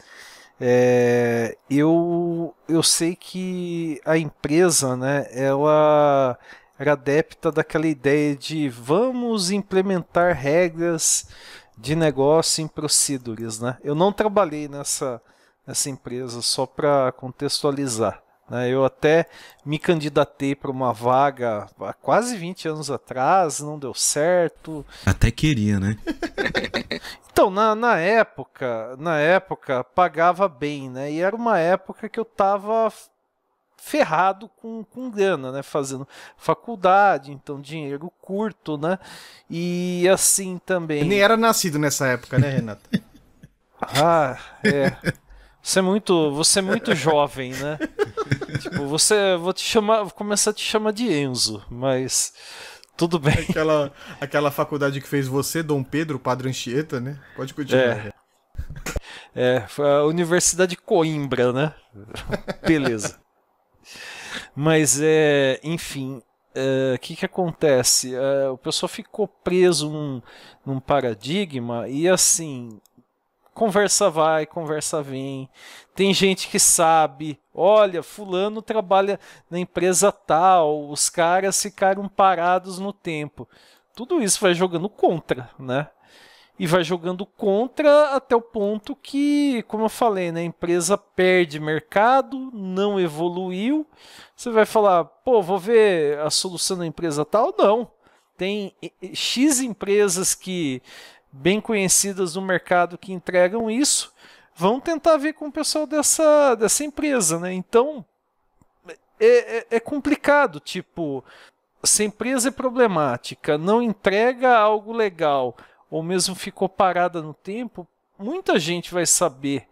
[SPEAKER 4] eu sei que a empresa, né, ela era adepta daquela ideia de vamos implementar regras de negócio em procedures, né? Eu não trabalhei nessa empresa, só para contextualizar, né? Eu até me candidatei para uma vaga há quase 20 anos atrás, não deu certo.
[SPEAKER 3] Até queria, né?
[SPEAKER 4] Então, na época pagava bem, né? E era uma época que eu estava ferrado com grana, né? Fazendo faculdade, então dinheiro curto, né? E assim também.
[SPEAKER 2] Eu nem era nascido nessa época, né, Renato?
[SPEAKER 4] Você é muito jovem, né? Tipo, vou começar a te chamar de Enzo, mas tudo bem.
[SPEAKER 2] Aquela faculdade que fez você, Dom Pedro, Padre Anchieta, né? Pode continuar.
[SPEAKER 4] Foi a Universidade de Coimbra, né? Beleza. Mas, enfim, o que acontece? O pessoal ficou preso num paradigma e, assim, conversa vai, conversa vem. Tem gente que sabe Olha, fulano trabalha na empresa tal, os caras ficaram parados no tempo. Tudo isso vai jogando contra, né? E vai jogando contra até o ponto que, como eu falei, né, a empresa perde mercado, não evoluiu. Você vai falar, pô, vou ver a solução da empresa tal? Não. Tem X empresas que bem conhecidas no mercado que entregam isso. Vão tentar ver com o pessoal dessa empresa, né? Então, é complicado, tipo, se a empresa é problemática, não entrega algo legal, ou mesmo ficou parada no tempo, muita gente vai saber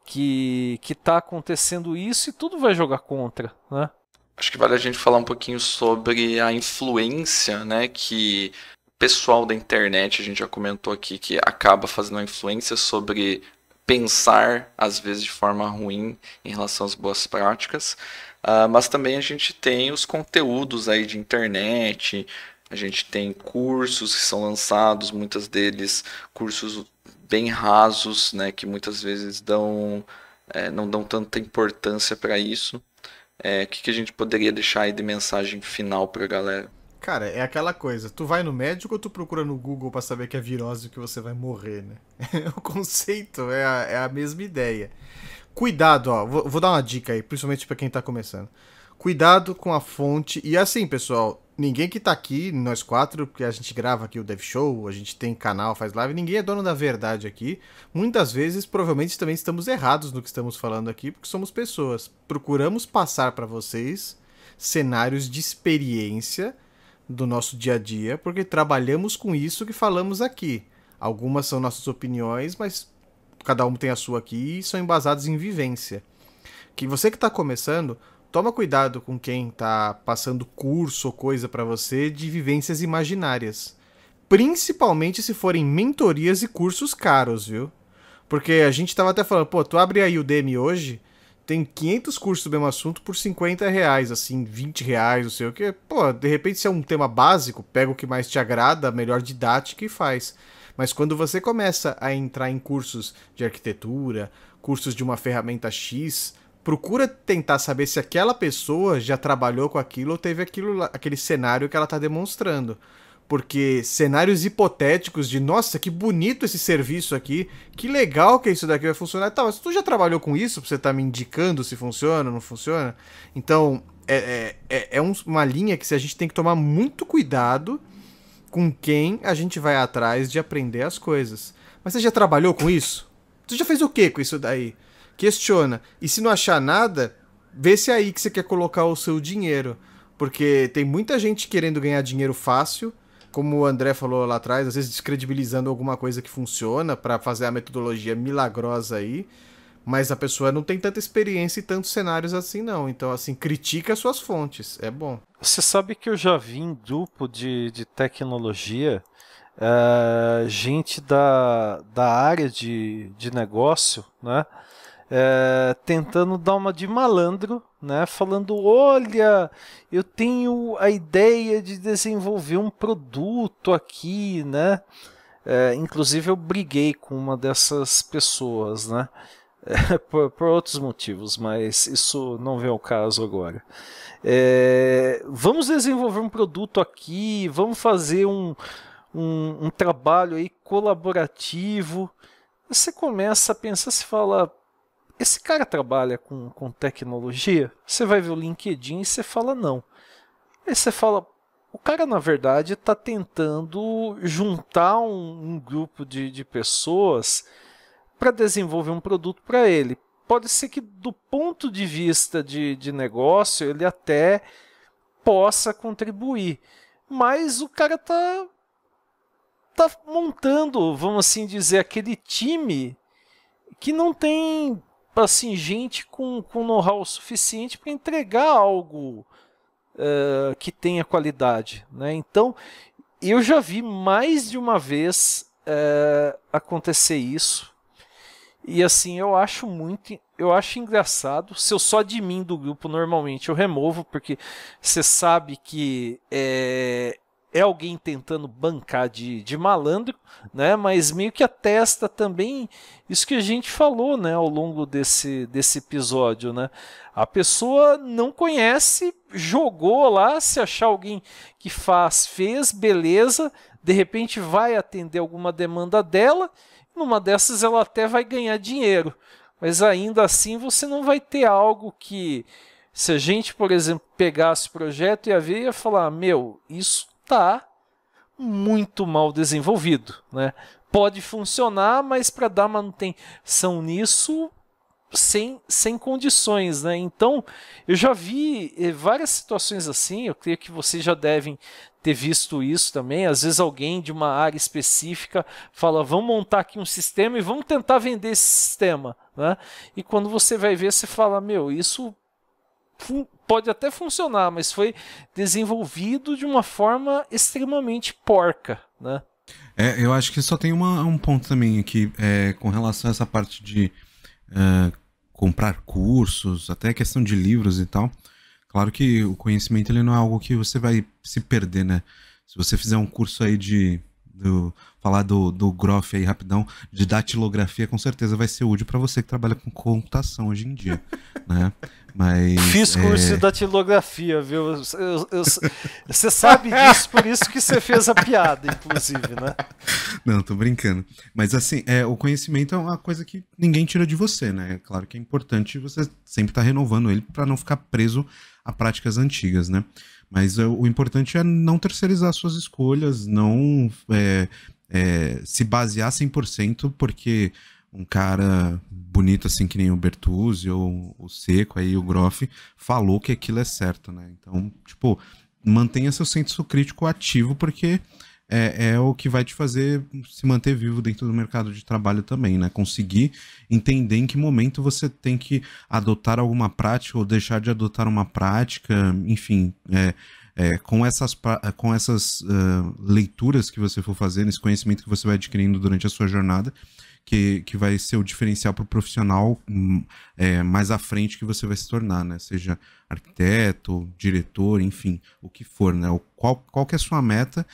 [SPEAKER 4] que está acontecendo isso e tudo vai jogar contra, né?
[SPEAKER 1] Acho que vale a gente falar um pouquinho sobre a influência, né, que o pessoal da internet, a gente já comentou aqui, que acaba fazendo uma influência sobre pensar, às vezes de forma ruim, em relação às boas práticas. Mas também a gente tem os conteúdos aí de internet, a gente tem cursos que são lançados, muitos deles cursos bem rasos, né, que muitas vezes não dão tanta importância para isso. O que a gente poderia deixar aí de mensagem final para a galera?
[SPEAKER 2] Cara, é aquela coisa, tu vai no médico ou tu procura no Google pra saber que é virose e que você vai morrer, né? O conceito é a mesma ideia. Cuidado, ó, vou dar uma dica aí, principalmente pra quem tá começando. Cuidado com a fonte, e assim, pessoal, ninguém que tá aqui, nós quatro, porque a gente grava aqui o Dev Show, a gente tem canal, faz live, ninguém é dono da verdade aqui. Muitas vezes, provavelmente, também estamos errados no que estamos falando aqui, porque somos pessoas. Procuramos passar pra vocês cenários de experiência do nosso dia a dia, porque trabalhamos com isso que falamos aqui. Algumas são nossas opiniões, mas cada um tem a sua aqui e são embasadas em vivência. Que você que está começando, toma cuidado com quem está passando curso ou coisa para você de vivências imaginárias. Principalmente se forem mentorias e cursos caros, viu? Porque a gente tava até falando, pô, tu abre aí o Udemy hoje, tem 500 cursos do mesmo assunto por R$50, assim, R$20, não sei o que. Pô, de repente se é um tema básico, pega o que mais te agrada, a melhor didática e faz. Mas quando você começa a entrar em cursos de arquitetura, cursos de uma ferramenta X, procura tentar saber se aquela pessoa já trabalhou com aquilo ou teve aquele cenário que ela está demonstrando. Porque cenários hipotéticos de, nossa, que bonito esse serviço aqui, que legal que isso daqui vai funcionar. Tá, mas tu já trabalhou com isso pra você tá me indicando se funciona ou não funciona? Então, uma linha que a gente tem que tomar muito cuidado com quem a gente vai atrás de aprender as coisas. Mas você já trabalhou com isso? Você já fez o que com isso daí? Questiona. E se não achar nada, vê se é aí que você quer colocar o seu dinheiro. Porque tem muita gente querendo ganhar dinheiro fácil, como o André falou lá atrás, às vezes descredibilizando alguma coisa que funciona para fazer a metodologia milagrosa aí, mas a pessoa não tem tanta experiência e tantos cenários assim não. Então, assim, critica as suas fontes, é bom.
[SPEAKER 4] Você sabe que eu já vi em grupo de tecnologia gente da área de negócio, né? Tentando dar uma de malandro, né? Falando, olha, eu tenho a ideia de desenvolver um produto aqui, né? Inclusive eu briguei com uma dessas pessoas, né? Por outros motivos, mas isso não vem ao caso agora. Vamos desenvolver um produto aqui, vamos fazer um trabalho aí colaborativo. Você começa a pensar, se fala, esse cara trabalha com tecnologia? Você vai ver o LinkedIn e você fala não. Aí você fala, o cara na verdade está tentando juntar um grupo de pessoas para desenvolver um produto para ele. Pode ser que do ponto de vista de negócio ele até possa contribuir, mas o cara tá montando, vamos assim dizer, aquele time que não tem assim, gente com know-how suficiente para entregar algo que tenha qualidade, né? Então, eu já vi mais de uma vez acontecer isso. E assim, eu acho engraçado. Se eu sou admin do grupo, normalmente eu removo, porque você sabe que é alguém tentando bancar de malandro, né? Mas meio que atesta também isso que a gente falou, né, ao longo desse episódio, né? A pessoa não conhece, jogou lá, se achar alguém que fez, beleza, de repente vai atender alguma demanda dela, numa dessas ela até vai ganhar dinheiro, mas ainda assim você não vai ter algo que, se a gente, por exemplo, pegasse o projeto e ia falar, meu, isso tá muito mal desenvolvido, né? Pode funcionar, mas para dar manutenção nisso, sem condições, né? Então, eu já vi várias situações assim, eu creio que vocês já devem ter visto isso também. Às vezes alguém de uma área específica fala, vamos montar aqui um sistema e vamos tentar vender esse sistema, né? E quando você vai ver, você fala, meu, isso pode até funcionar, mas foi desenvolvido de uma forma extremamente porca, né?
[SPEAKER 3] Eu acho que só tem um ponto também aqui, com relação a essa parte de comprar cursos, até a questão de livros e tal. Claro que o conhecimento ele não é algo que você vai se perder, né? Se você fizer um curso aí falar do Groff aí rapidão, de datilografia, com certeza vai ser útil para você que trabalha com computação hoje em dia, né? Mas,
[SPEAKER 4] fiz curso de datilografia, viu? Você sabe disso, por isso que você fez a piada, inclusive, né?
[SPEAKER 3] Não, tô brincando. Mas assim, o conhecimento é uma coisa que ninguém tira de você, né? Claro que é importante você sempre estar renovando ele para não ficar preso a práticas antigas, né? Mas o importante é não terceirizar suas escolhas, não se basear 100%, porque um cara bonito assim que nem o Bertuzzi ou o Seco, aí o Groff, falou que aquilo é certo, né? Então, tipo, mantenha seu senso crítico ativo, porque é o que vai te fazer se manter vivo dentro do mercado de trabalho também, né? Conseguir entender em que momento você tem que adotar alguma prática ou deixar de adotar uma prática, enfim, com essas leituras que você for fazendo, esse conhecimento que você vai adquirindo durante a sua jornada, que vai ser o diferencial para o profissional mais à frente que você vai se tornar, né? Seja arquiteto, diretor, enfim, o que for, né? Qual que é a sua meta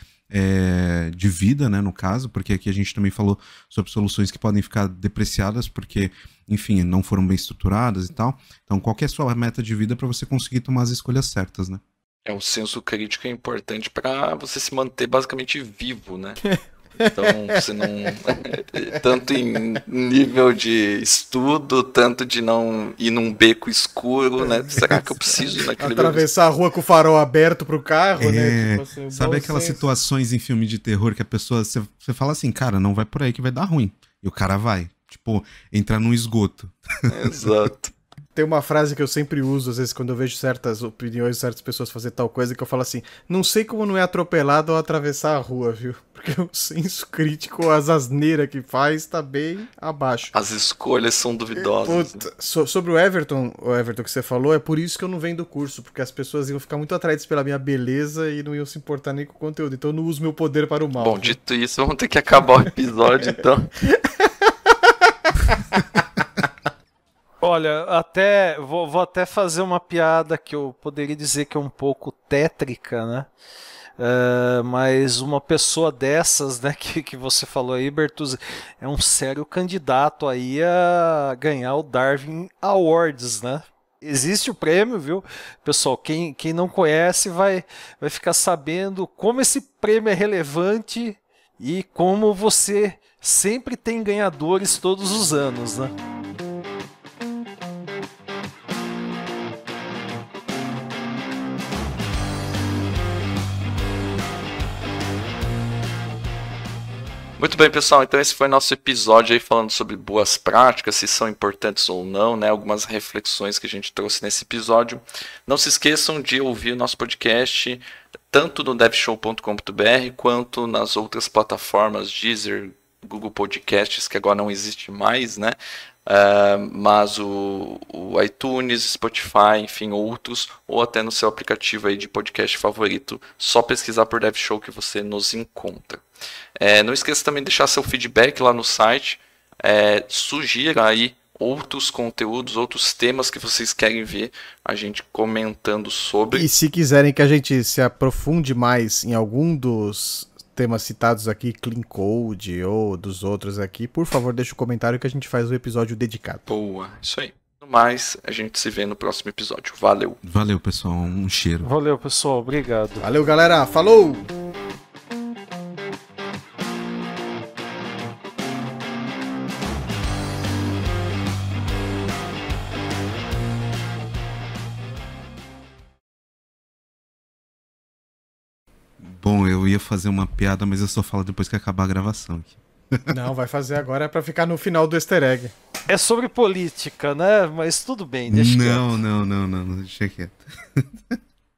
[SPEAKER 3] de vida, né, no caso, porque aqui a gente também falou sobre soluções que podem ficar depreciadas porque, enfim, não foram bem estruturadas e tal. Então, qual que é a sua meta de vida para você conseguir tomar as escolhas certas, né?
[SPEAKER 1] O senso crítico é importante para você se manter basicamente vivo, né? Então, você não... tanto em nível de estudo, tanto de não ir num beco escuro, né? Será que eu preciso ir naquele
[SPEAKER 2] atravessar a rua com o farol aberto pro carro, né? Tipo assim,
[SPEAKER 3] sabe aquelas situações em filme de terror que a pessoa... Você fala assim, cara, não vai por aí que vai dar ruim. E o cara vai. Tipo, entrar num esgoto.
[SPEAKER 1] Exato.
[SPEAKER 2] Tem uma frase que eu sempre uso, às vezes, quando eu vejo certas opiniões de certas pessoas fazer tal coisa, que eu falo assim, não sei como não é atropelado ao atravessar a rua, viu? Porque o senso crítico, as asneiras que faz, tá bem abaixo.
[SPEAKER 1] As escolhas são duvidosas.
[SPEAKER 2] Puta, sobre o Everton que você falou, é por isso que eu não vendo curso, porque as pessoas iam ficar muito atraídas pela minha beleza e não iam se importar nem com o conteúdo. Então eu não uso meu poder para o mal.
[SPEAKER 1] Bom, dito isso, vamos ter que acabar o episódio, então.
[SPEAKER 4] Olha, vou até fazer uma piada que eu poderia dizer que é um pouco tétrica, né? Mas uma pessoa dessas, né, que você falou aí, Bertuzzi, é um sério candidato aí a ganhar o Darwin Awards, né? Existe o prêmio, viu? Pessoal, quem não conhece vai ficar sabendo como esse prêmio é relevante e como você sempre tem ganhadores todos os anos, né?
[SPEAKER 1] Muito bem, pessoal, então esse foi nosso episódio aí falando sobre boas práticas, se são importantes ou não, né? Algumas reflexões que a gente trouxe nesse episódio. Não se esqueçam de ouvir o nosso podcast tanto no devshow.com.br quanto nas outras plataformas, Deezer, Google Podcasts, que agora não existe mais, né? Mas o iTunes, Spotify, enfim, outros, ou até no seu aplicativo aí de podcast favorito, só pesquisar por DevShow que você nos encontra. Não esqueça também de deixar seu feedback lá no site, sugira aí outros conteúdos, outros temas que vocês querem ver a gente comentando sobre.
[SPEAKER 2] E se quiserem que a gente se aprofunde mais em algum dos temas citados aqui, Clean Code ou dos outros aqui, por favor, deixa o comentário que a gente faz um episódio dedicado.
[SPEAKER 1] Boa, isso aí. No mais, a gente se vê no próximo episódio. Valeu.
[SPEAKER 3] Valeu, pessoal. Um cheiro.
[SPEAKER 4] Valeu, pessoal. Obrigado.
[SPEAKER 2] Valeu, galera. Falou!
[SPEAKER 3] Bom, eu ia fazer uma piada, mas eu só falo depois que acabar a gravação aqui.
[SPEAKER 2] Não, vai fazer agora, é pra ficar no final do easter egg.
[SPEAKER 4] É sobre política, né? Mas tudo bem, deixa quieto.
[SPEAKER 3] Não, deixa quieto.